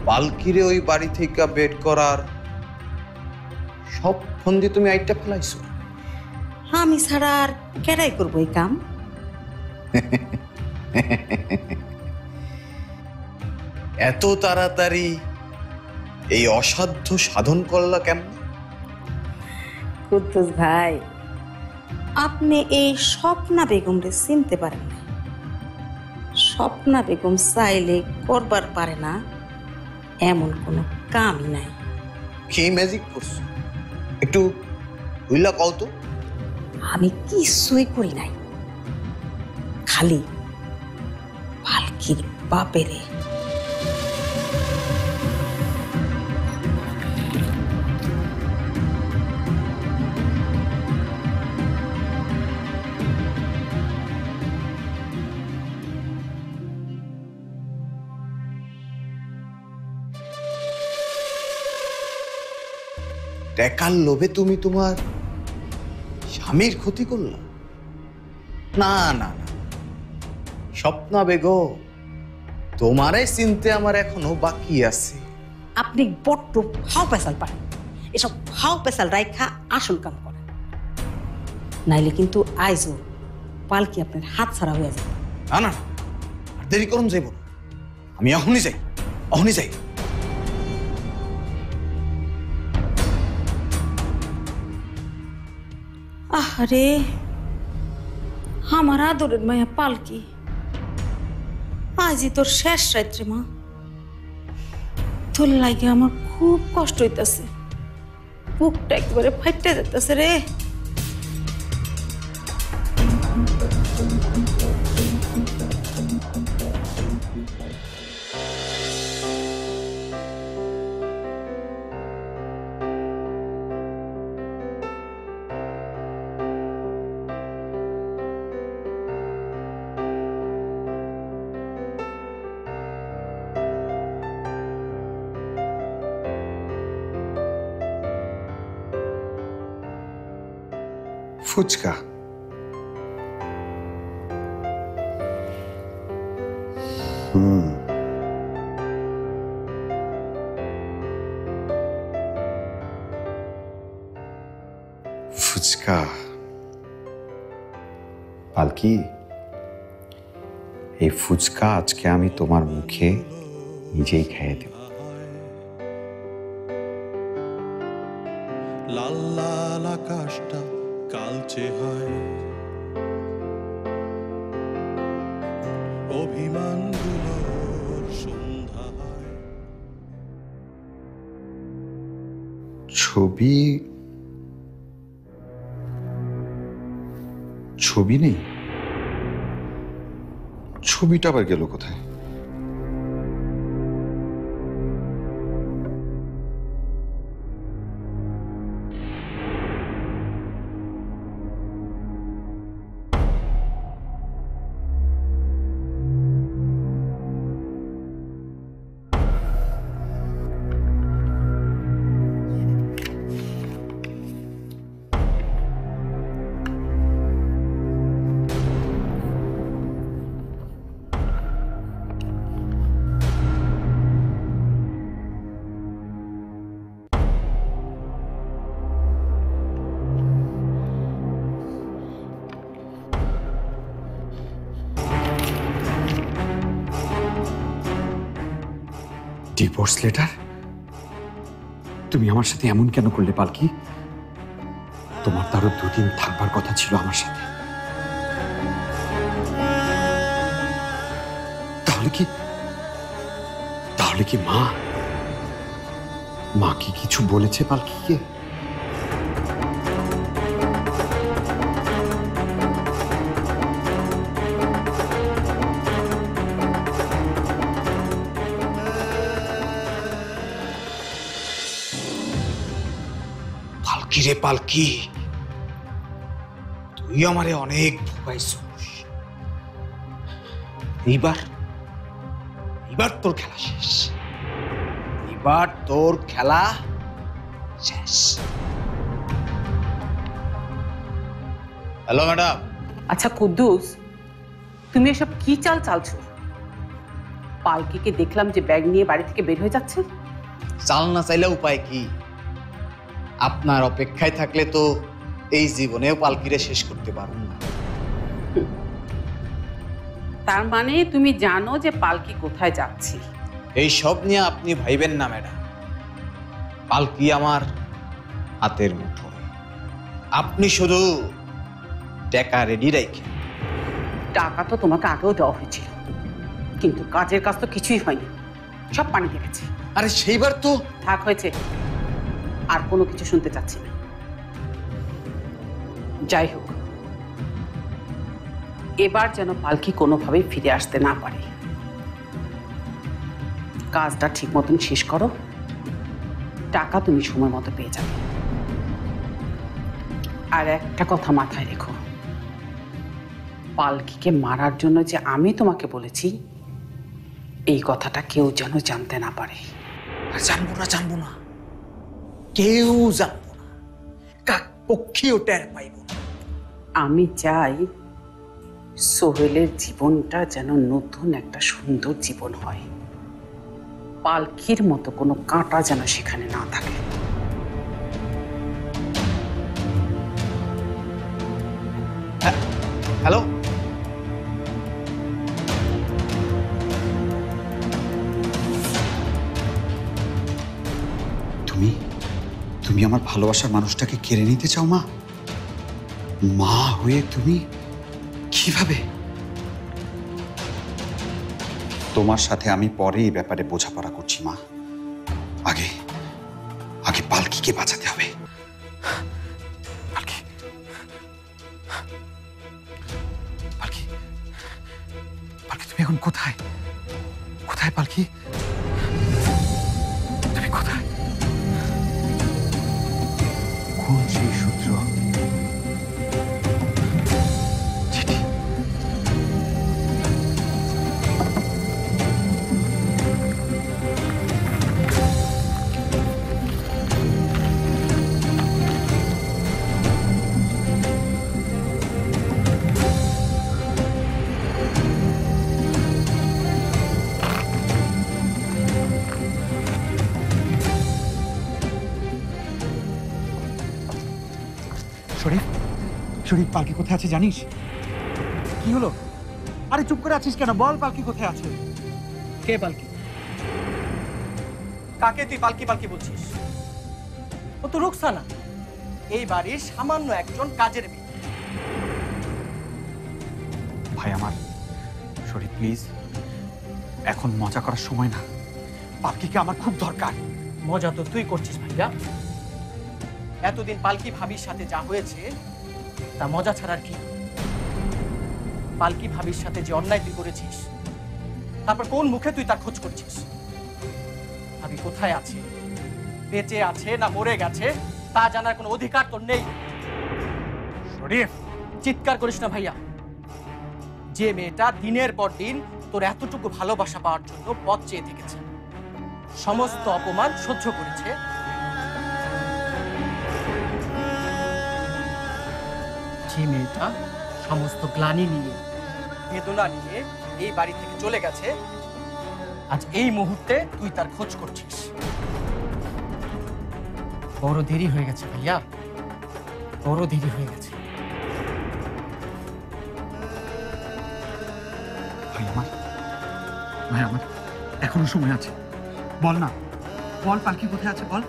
পালকিরে ওই বাড়ি থেকে বের করার সব ফন্দি তুমি আইটা ফেলাইছো? আমি ছাড়া আর কেরাই করবো এই কাম? এত তাড়াতাড়ি এই অসাধ্য সাধন করলা কেমন? কুদ্দুস ভাই, আপনি এই স্বপ্না বেগমরে চিনতে পারেন না। স্বপ্না বেগম চাইলে করবার পারে না এমন কোনো কামই নাই। কি ম্যাজিক করছো? একটু হইলা কও তো। আমি কিছুই করি নাই, খালি পালকির বাপেরে টাকার লোভে তুমি তোমার স্বামীর ক্ষতি করলা? না না না, স্বপ্না বেগম, তোমারে চিনতে আমার এখনো বাকি আছে। আপনি বড্ড ফাও পেশাল পারেন। এসব ফাও পেশাল রাইখা আসল কাম করেন, নাইলে কিন্তু আইজও পালকি আপনার হাত ছাড়া হয়ে যাবে। না না, আর দেরি করুন যাইব না, আমি এখনই যাই, এখনই যাই। আরে আমার আদরের মায়া পালকি, আজই তোর শেষ রাত্রে মা। তোর লাগে আমার খুব কষ্ট হইতাছে, বুকটা একেবারে ফাইটে যেতেছে রে। ফুচকা। ফুচকা। পালকি, এই ফুচকা আজকে আমি তোমার মুখে নিজেই খেয়ে দেব। লাল লাল আকাশটা কালচে হয়, অভিমানগুলোর সন্ধ্যা হয়। ছবি ছবি নেই? ছবিটা আবার গেল কোথায়? Divorce letter? তুমি আমার সাথে এমন কেন করলে পালকি? তোমার তো আরো দুদিন থাকবার কথা ছিল আমার সাথে। তাহলে কি মা কি কিছু বলেছে পালকিকে? কিরে পালকি, তুই আমারে অনেক ঠকাইছিস। এইবার এইবার তোর খেলা শেষ। এবার তোর খেলা শেষ। Hello madam. আচ্ছা কুদ্দুস, তুমি এসব কি চাল চালছো? পালকিকে দেখলাম যে ব্যাগ নিয়ে বাড়ি থেকে বের হয়ে যাচ্ছে। চাল না চাইলে উপায় কি? আপনার অপেক্ষায় থাকলে তো এই জীবনেও পালকিরে শেষ করতে পারুন না। তার মানে তুমি জানো যে পালকি কোথায় যাচ্ছে? এই সব নিয়ে আপনি ভাইবেন না ম্যাডাম। পালকি আমার হাতের মুঠোয়। আপনি শুধু টাকা রেডি রাখেন। টাকা তো তোমাকে আগেও দেওয়া হয়েছিল, কিন্তু কাজের কাজ তো কিছুই হয়নি, সব পানিতে গেছে। আরে সেইবার তো থাক, হয়েছে, আর কোনো কিছু শুনতে চাচ্ছি না। যাই হোক, এবার যেন পালকি কোনোভাবেই ফিরে আসতে না পারে। কাজটা ঠিক মতন শেষ করো, টাকা তুমি সময় মতো পেয়ে যাবে। আর একটা কথা মাথায় রেখো, পালকিকে মারার জন্য যে আমি তোমাকে বলেছি, এই কথাটা কেউ যেন জানতে না পারে। জানবো না, জানবো না, কেউ জানবো না, কাক পক্ষীও টের পাইব না। আমি চাই সোহেলের জীবনটা যেন নতুন একটা সুন্দর জীবন হয়। পালকির মতো কোনো কাঁটা যেন সেখানে না থাকে। হ্যালো, তুমি তুমি আমার ভালোবাসার মানুষটাকে কেড়ে নিতে চাও মা? মা হয়ে তুমি কিভাবে? তোমার সাথে আমি পরে এই ব্যাপারে বোঝাপড়া করছি মা। আগে আগে পালকিকে বাঁচাতে হবে। পালকি, পালকি, পালকি, তুমি এখন কোথায়? কোথায় পালকি? তুমি কোথায়? কোন সেই সূত্র? চিঠি। শরীফ, শরীফ, পালকি কোথায় আছে জানিস? কি হলো? আরে চুপ করে আছিস কেন? বল পালকি কোথায় আছে? কে পালকি? কাকে তুই পালকি পালকি বলছিস? ও তো রুকসানা, এই বাড়ির সামান্য একজন কাজের মেয়ে। ভাই আমার, শরীফ প্লিজ, এখন মজা করার সময় না। পালকিকে আমার খুব দরকার। মজা তো তুই করছিস ভাইয়া। এতদিন পালকি ভাবির সাথে যা হয়েছে তা মজা ছাড়ার কি? পালকি ভাবির সাথে যে অন্যায় তুই করেছিস, তারপর কোন মুখে তুই তার খোঁজ করছিস? ভাবি কোথায় আছে, বেঁচে আছে না মরে গেছে, তা জানার কোনো অধিকার তোর নেই। শরীফ, চিৎকার করিস না ভাইয়া। যে মেয়েটা দিনের পর দিন তোর এতটুকু ভালোবাসা পাওয়ার জন্য পথ চেয়ে থেকেছে, সমস্ত অপমান সহ্য করেছে, যে মেয়েটা সমস্ত গ্লানি নিয়ে, বেদনা নিয়ে এই বাড়ি থেকে চলে গেছে, আজ এই মুহূর্তে তুই তার খোঁজ করছিস। বড় দেরি হয়ে গেছে ভাইয়া, বড় দেরি হয়ে গেছে। ভাই আমার, ভাই আমার, এখনো সময় আছে। বল না, বল পালকি কোথায় আছে, বল।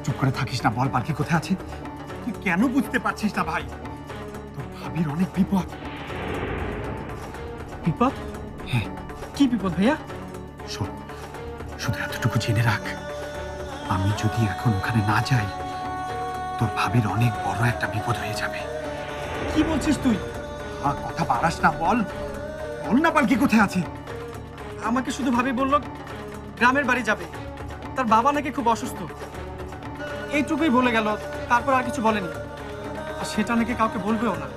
চুপ করে থাকিস না, বল পালকি কোথায় আছে। তুই কেন বুঝতে পারছিস না ভাই? তোর ভাবির অনেক বিপদ। বিপদ? হ্যাঁ। কি বিপদ ভাইয়া? শোন, শুধু এতটুকু জেনে রাখ, আমি যদি এখন ওখানে না যাই, তোর ভাবির অনেক বড় একটা বিপদ হয়ে যাবে। কি বলছিস তুই? কথা বাড়াস না, বল বল না পালকি কোথায় আছে। আমাকে শুধু ভাবি বলল গ্রামের বাড়ি যাবে, তার বাবা নাকি খুব অসুস্থ। এইটুকুই বলে গেল, তারপর আর কিছু বলেনি। আর সেটা নাকি কাউকে বলবেও না।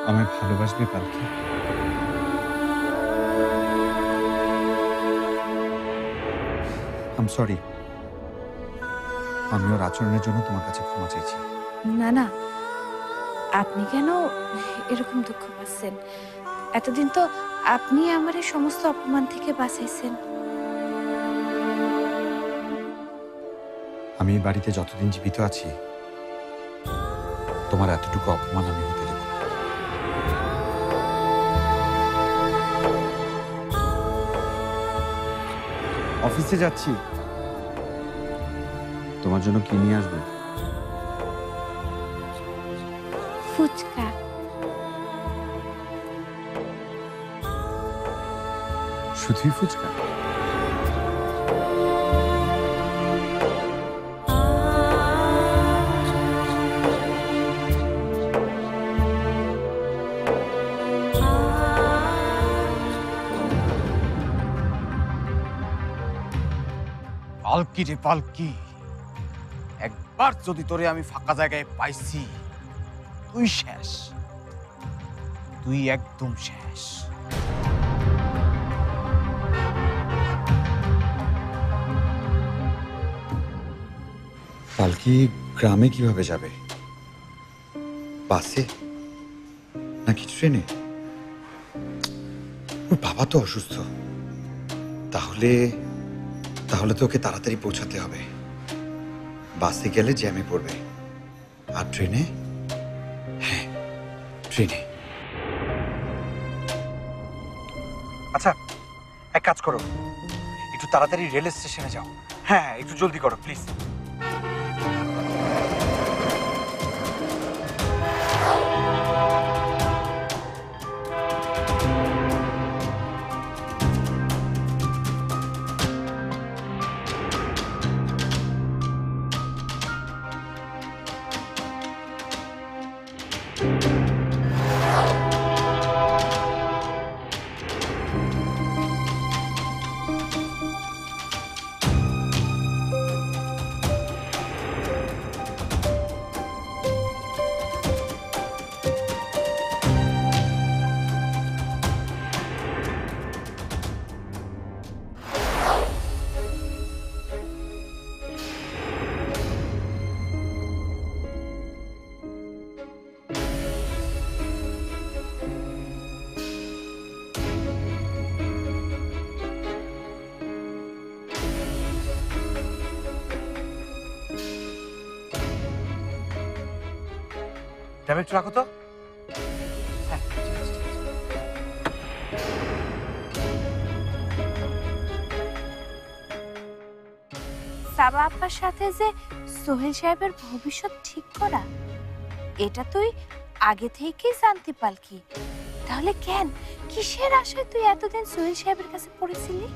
আমায় ভালোবাসবে পালকি? আম সরি, আমি ওর আচরণের জন্য তোমার কাছে ক্ষমা চাইছি। না না, আপনি কেন এরকম দুঃখ পাচ্ছেন? এতদিন তো আপনি আমার এই সমস্ত অপমান থেকে বাঁচাইছেন। আমি এই বাড়িতে যতদিন জীবিত আছি, তোমার এতটুকু অপমান আমি হতে দেব না। অফিসে যাচ্ছি, তোমার জন্য কি নিয়ে আসবে? ফুচকা। শুধুই ফুচকা? পালকি রে পালকি, একবার যদি তোরে আমি ফাঁকা জায়গায় পাইছি, তুই শেষ, তুই একদম শেষ। পালকি গ্রামে কিভাবে যাবে? বাসে নাকি ট্রেনে? ওর বাবা তো অসুস্থ। তাহলে তাহলে তো ওকে তাড়াতাড়ি পৌঁছাতে হবে। বাসে গেলে জ্যামে পড়বে, আর ট্রেনে? হ্যাঁ, ট্রেনে। আচ্ছা, এক কাজ করো, একটু তাড়াতাড়ি রেল স্টেশনে যাও। হ্যাঁ, একটু জলদি করো প্লিজ। ট্যাবে একটু রাখো তো। সাবা আপার সাথে যে সোহেল সাহেবের ভবিষ্যৎ ঠিক করা, এটা তুই আগে থেকেই জানতে পালকি। তাহলে কেন, কিসের আশায় তুই এতদিন সোহেল সাহেবের কাছে পড়েছিলি?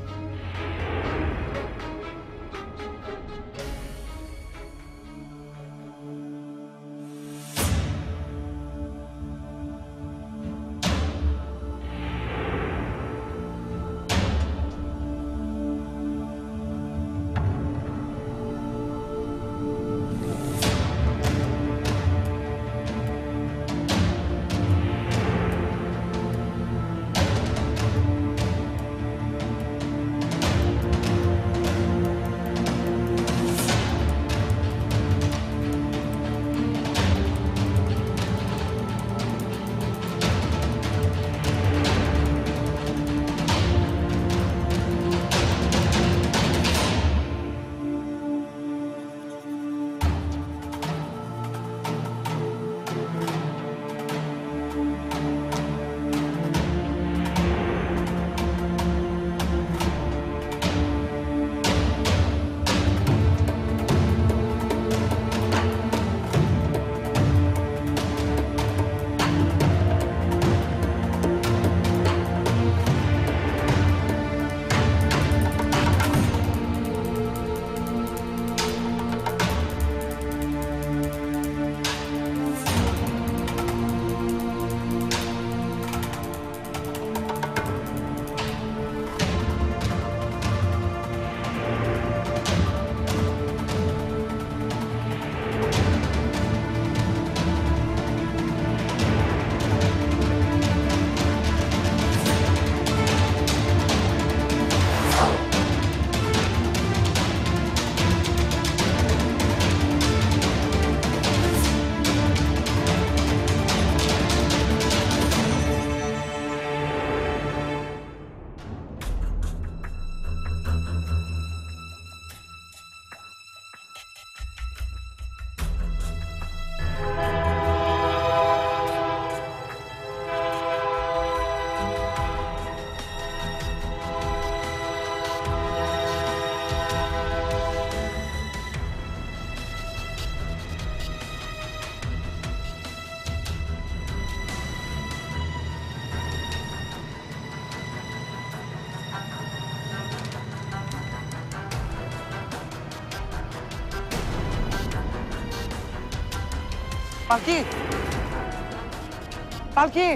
পালকি, পালকি,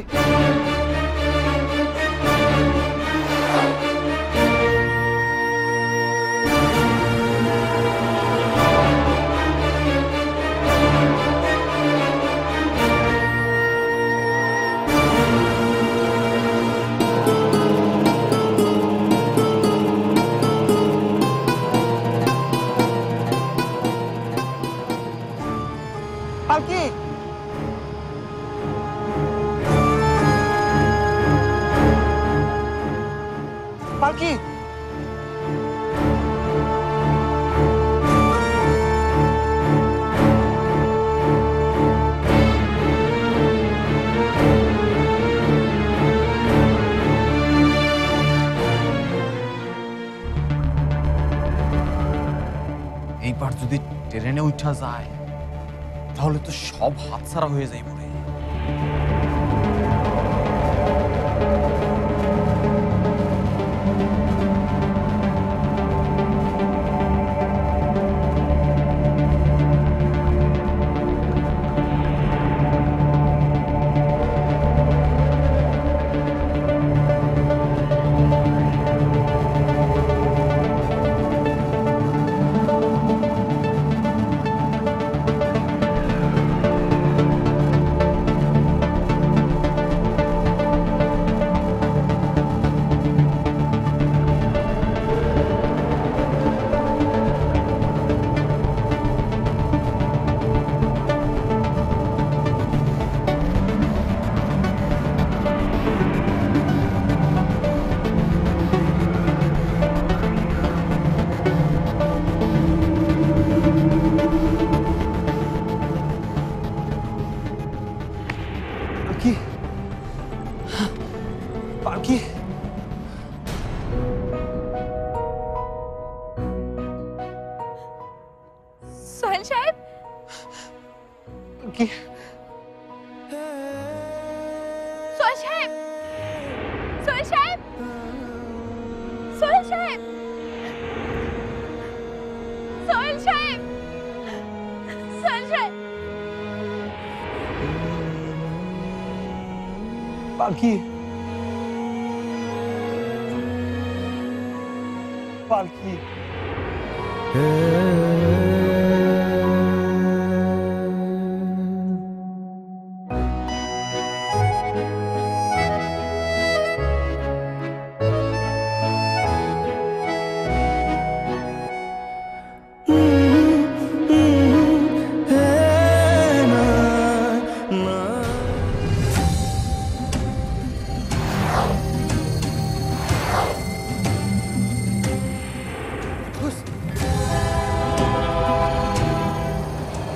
পালকি, পালকি, এইবার যদি ট্রেনে উঠা যায় তাহলে তো সব হাতছাড়া হয়ে যাইব রে। সাহেব কি সোহেল সাহেব সোহেল সাহেব সোহেল সাহেব সোহেল সাহেব সোহেল সাহেব পালকি পালকি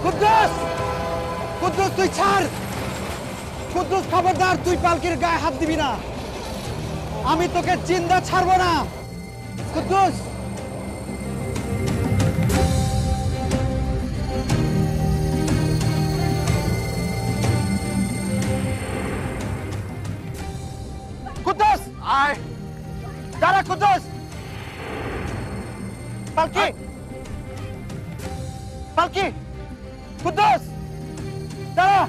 কুদ্দুস কুদ্দুস তুই ছাড় কুদ্দুস খবরদার তুই পালকির গায়ে হাত দিবি না আমি তোকে জিন্দা ছাড়বো না কুদ্দুস কুদ্দুস আয় দাঁড়া কুদ্দুস পালকি পালকি কুদ্দুস দাঁড়া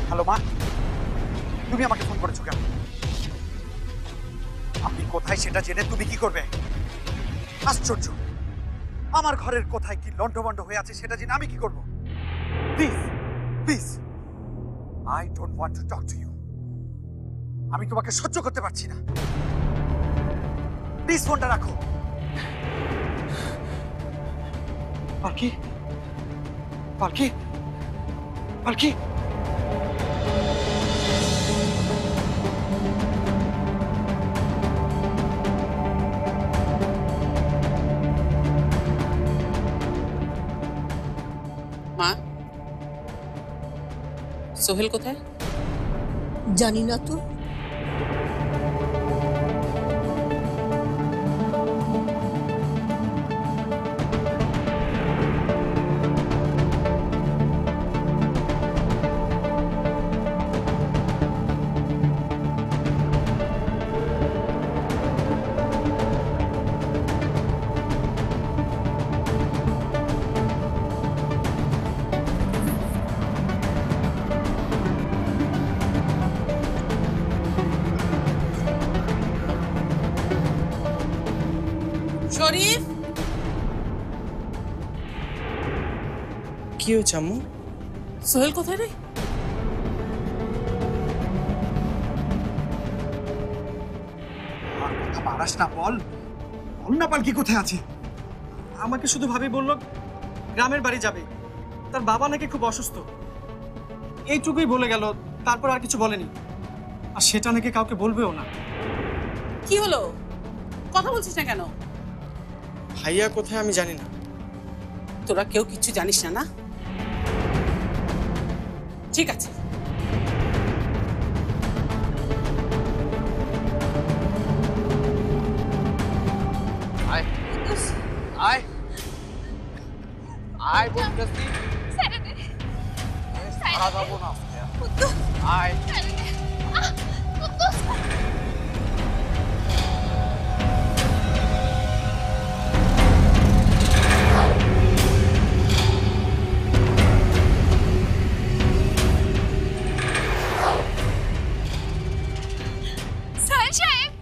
হ্যালো মা তুমি আমাকে ফোন করেছো কেন আমি কোথায় সেটা জেনে তুমি কি করবে আশ্চর্য আমার ঘরের কোথায় কি লন্ডভন্ড হয়ে আছে সেটা জেনে আমি কি করব please please I don't want to talk to you আমি তোমাকে সহ্য করতে পারছি না প্লিজ ফোনটা রাখো পালকি পালকি পালকি মা সোহেল কোথায় জানি না তো শরীফ কি হয়েছে আম্মু সোহেল কোথায় রে কথা বাড়াস না বল বল না পালকি কোথায় আছে আমাকে শুধু ভাবি বলল গ্রামের বাড়ি যাবে তার বাবা নাকি খুব অসুস্থ এইটুকুই বলে গেল তারপর আর কিছু বলেনি আর সেটা নাকি কাউকে বলবেও না কি হলো? কথা বলছিস না কেন? ভাইয়া কোথায় আমি জানি না। তোরা কেউ কিছু জানিস না, না? ঠিক আছে। আয় আয় আয় বলতেছি, সারা যাবো না আয়। সোহেল সাহেব,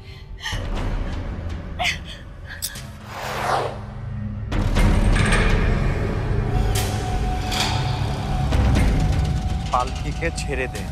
পালকিকে ছেড়ে দে।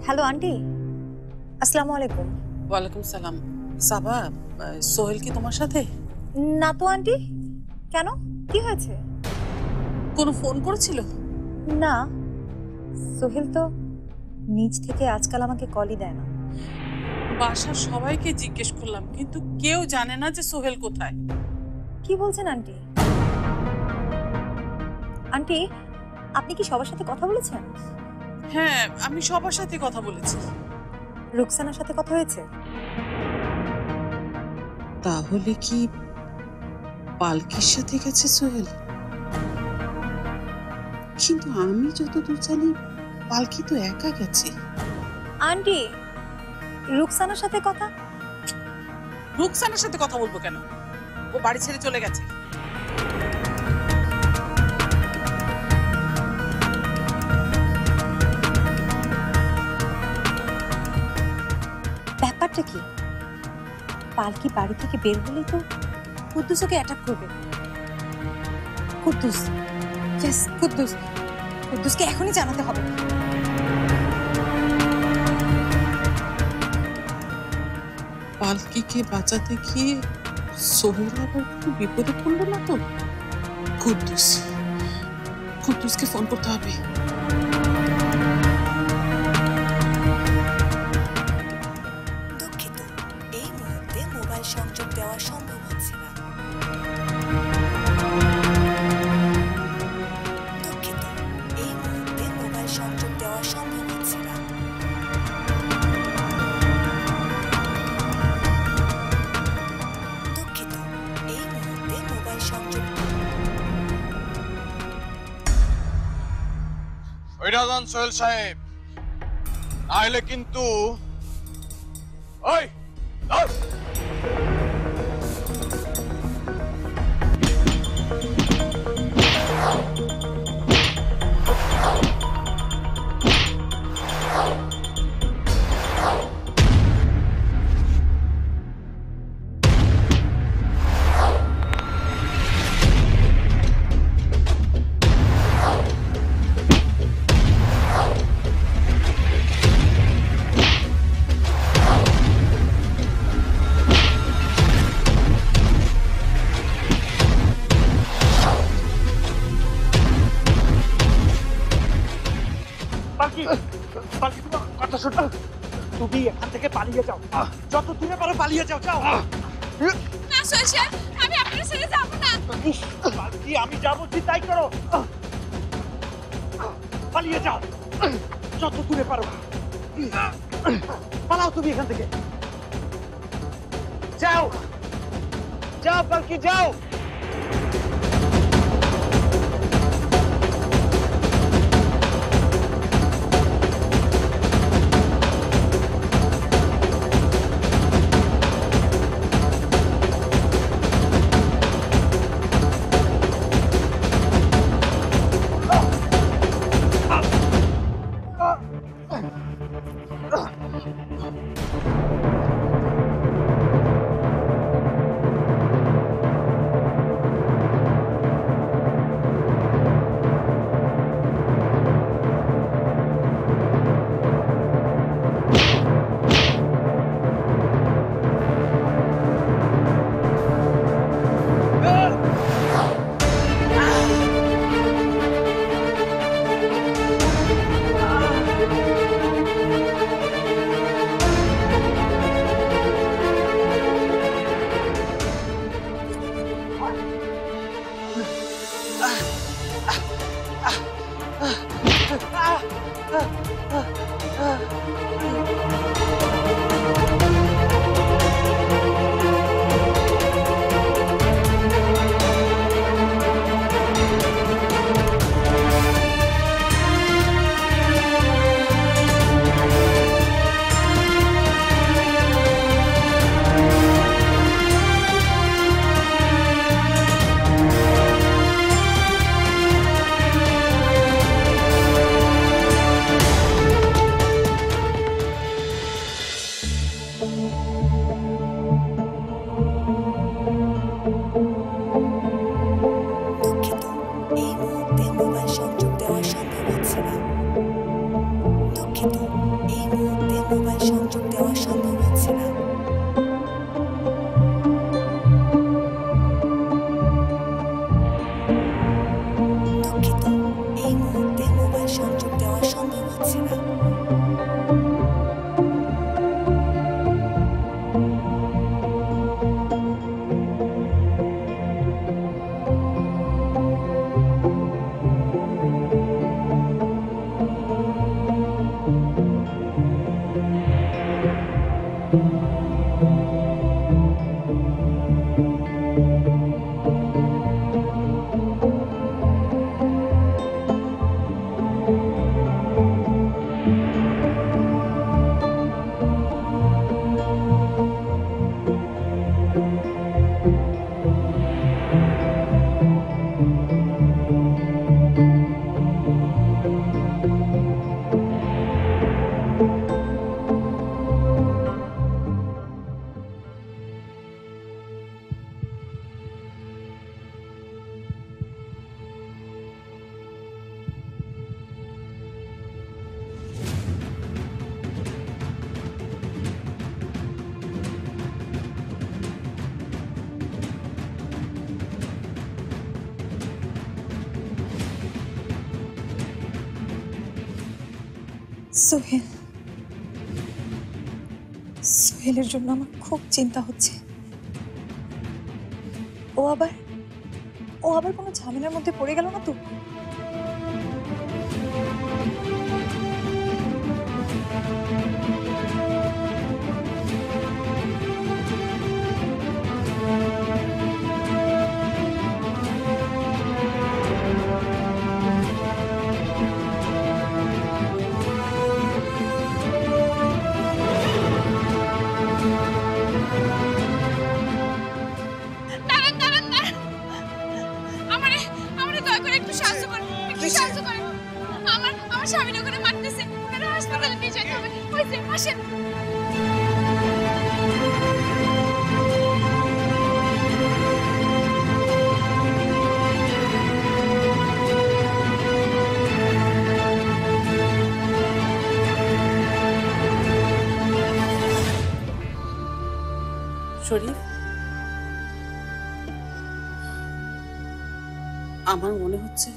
হ্যালো আন্টি, আসসালামু আলাইকুম। ওয়ালাইকুম সালাম। সাবা, সোহেল কি তোমার সাথে? না তো আন্টি, কেন, কি হয়েছে? কোনো ফোন করেছিল? না, সোহেল তো নিজ থেকে আজকাল আমাকে কলই দেয় না। বাসার সবাইকে জিজ্ঞেস করলাম, কিন্তু কেউ জানে না যে সোহেল কোথায়। কি বলছেন আন্টি? আন্টি, আপনি কি সবার সাথে কথা বলেছেন? হ্যাঁ, আমি সবার সাথে কথা বলেছি। রুকসানার সাথে কথা হয়েছে? তাহলে কি পালকির সাথে গেছে সোহেল? কিন্তু আমি যতদূর জানি পালকি তো একা গেছে। আন্টি, রুকসানার সাথে কথা? রুকসানার সাথে কথা বলবো কেন? ও বাড়ি ছেড়ে চলে গেছে। ব্যাপারটা কি? পালকি বাড়ি থেকে বের হলেই তো কুদ্দুস ওকে অ্যাটাক করবে। কুদ্দুস, ইয়েস কুদ্দুস, কুদ্দুসকে এখনই জানাতে হবে। পালকিকে বাঁচাতে গিয়ে সোহেল আবার একটু বিপদে পড়লো না তো? কুদ্দুস, কুদ্দুসকে ফোন করতে হবে। দুঃখিত, এই মুহূর্তে মোবাইল সংযোগ দেওয়া সম্ভব হচ্ছে না। দুঃখিত, এই মুহূর্তে মোবাইল সংযোগ দেওয়া সম্ভব হচ্ছে না। দুঃখিত, এই মুহূর্তে মোবাইল সংযোগ। ওইটা যান সোহেল সাহেব, নাহলে কিন্তু ওই ধর। পালকি, পালকি তোমার কথা শোনো, তুমি এখান থেকে পালিয়ে যাও, যত দূরে পারো পালিয়ে যাও। যাও না সোহেল সাহেব, আমি আপনার সাথে যাব না। পালকি, আমি যা বলছি তাই করো, পালিয়ে যাও যত দূরে পারো। পালাও তুমি এখান থেকে, যাও। যাও পালকি যাও। সোহেল, সোহেলের জন্য আমার খুব চিন্তা হচ্ছে। ও আবার কোনো ঝামেলার মধ্যে পড়ে গেল না তো? শরীফ, আমার মনে হচ্ছে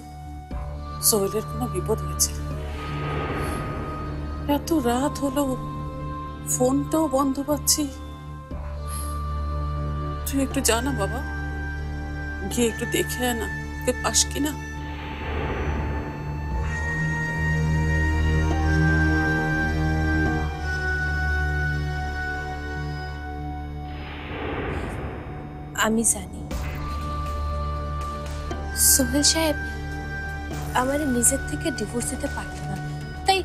সোহেলের কোনো বিপদ হয়েছে। এত রাত হলো, ফোনটাও বন্ধ পাচ্ছি। তুই একটু জানা বাবা, গিয়ে একটু দেখে আয় না, ওকে পাস কিনা। আমি জানি সোহেল সাহেব আমার নিজের থেকে ডিভোর্স দিতে পারত না, তাই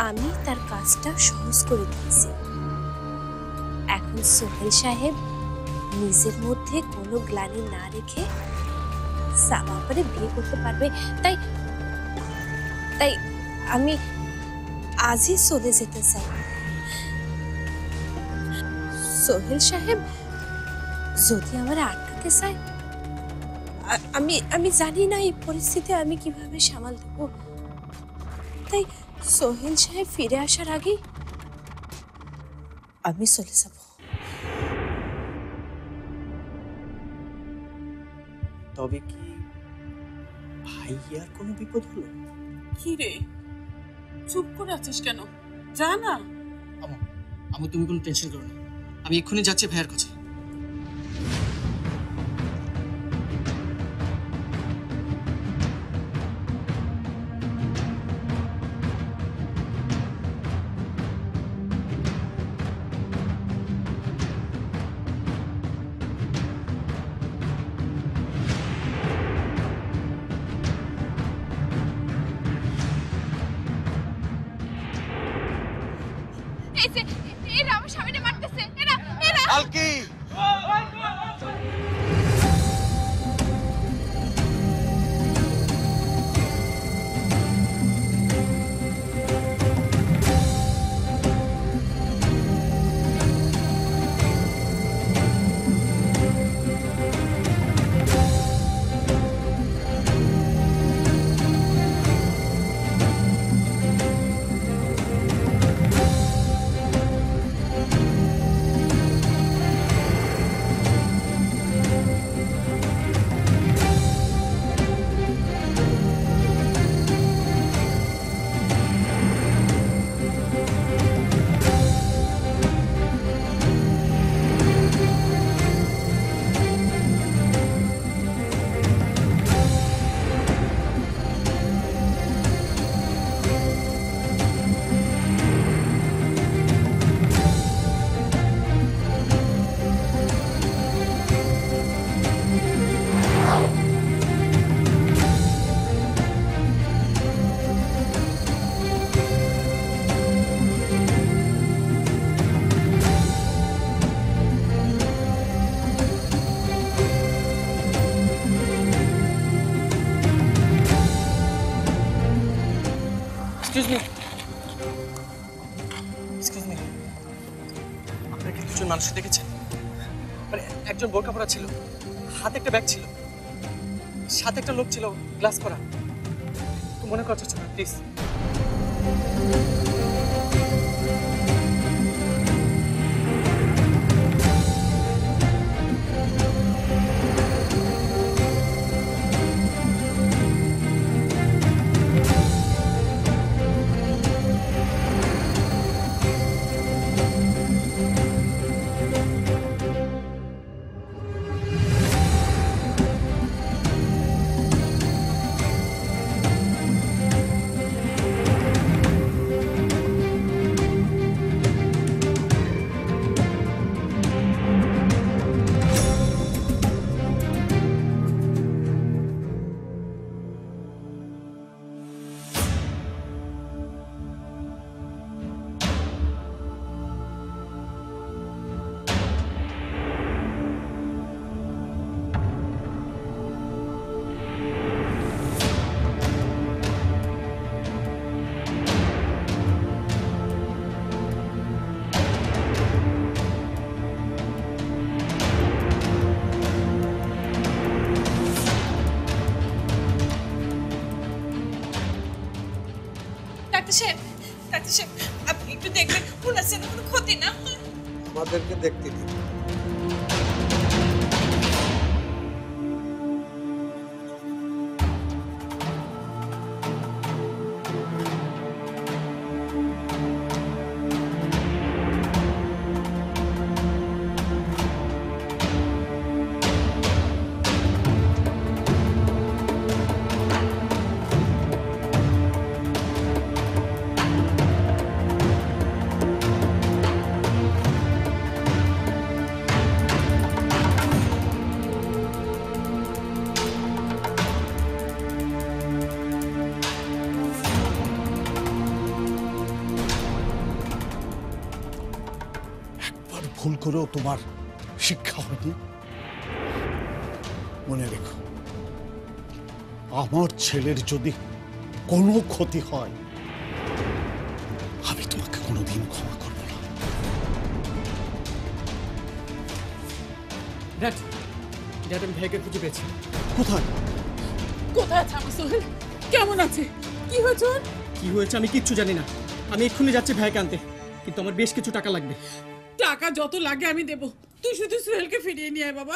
আমি তার কাজটা সহজ করে দিয়েছি। এখন সোহেল সাহেব নিজের মধ্যে কোনো গ্লানি না রেখে সামার পরে বিয়ে করতে পারবে। তাই তাই আমি আজই চলে যেতে চাই। সোহেল সাহেব যদি আমার আটকাতে চায়, আমি জানি না এই পরিস্থিতি আমি কিভাবে সামাল দেব। তাই সোহেল সাহেব ফিরে আসার আগে আমি চলে যাব। তবে কি ভাইয়ার কোনো বিপদ হলো? কি রে, চুপ করে আছিস কেন? যা না। আমি তুমি কোনো টেনশন করো না, আমি এক্ষুনি যাচ্ছি ভাইয়ার কাছে। এই যে এরা আমার সামনে মারতেছে, এরা এরা পালকি আপনারা কি দুজন মানুষ দেখেছেন? মানে একজন বোরকা পরা ছিল, হাতে একটা ব্যাগ ছিল, সাথে একটা লোক ছিল গ্লাস পরা। একটু মনে করার চেষ্টা করুন প্লিজ। ডাক্তার সাহেব, ডাক্তার সাহেব, আপনি একটু দেখবেন ওনার যেন কোনো ক্ষতি না হয়। আমাদেরকে দেখতে দিন। ভুল করেও তোমার শিক্ষা হয়নি? মনে রেখো, আমার ছেলের যদি কোনো ক্ষতি হয় আমি তোমাকে কোনোদিন ক্ষমা করব না। ড্যাড, ড্যাড আমি ভাইকে খুঁজে পেয়েছি। কোথায়? কোথায় আছে আমার সোহেল? কেমন আছে? কি হয়েছে ওর? কি হয়েছে আমি কিচ্ছু জানি না। আমি এক্ষুনি যাচ্ছি ভাইকে আনতে, কিন্তু আমার বেশ কিছু টাকা লাগবে। টাকা যত লাগে আমি দেব, তুই শুধু সোহেলকে ফিরিয়ে নিয়ে আয় বাবা।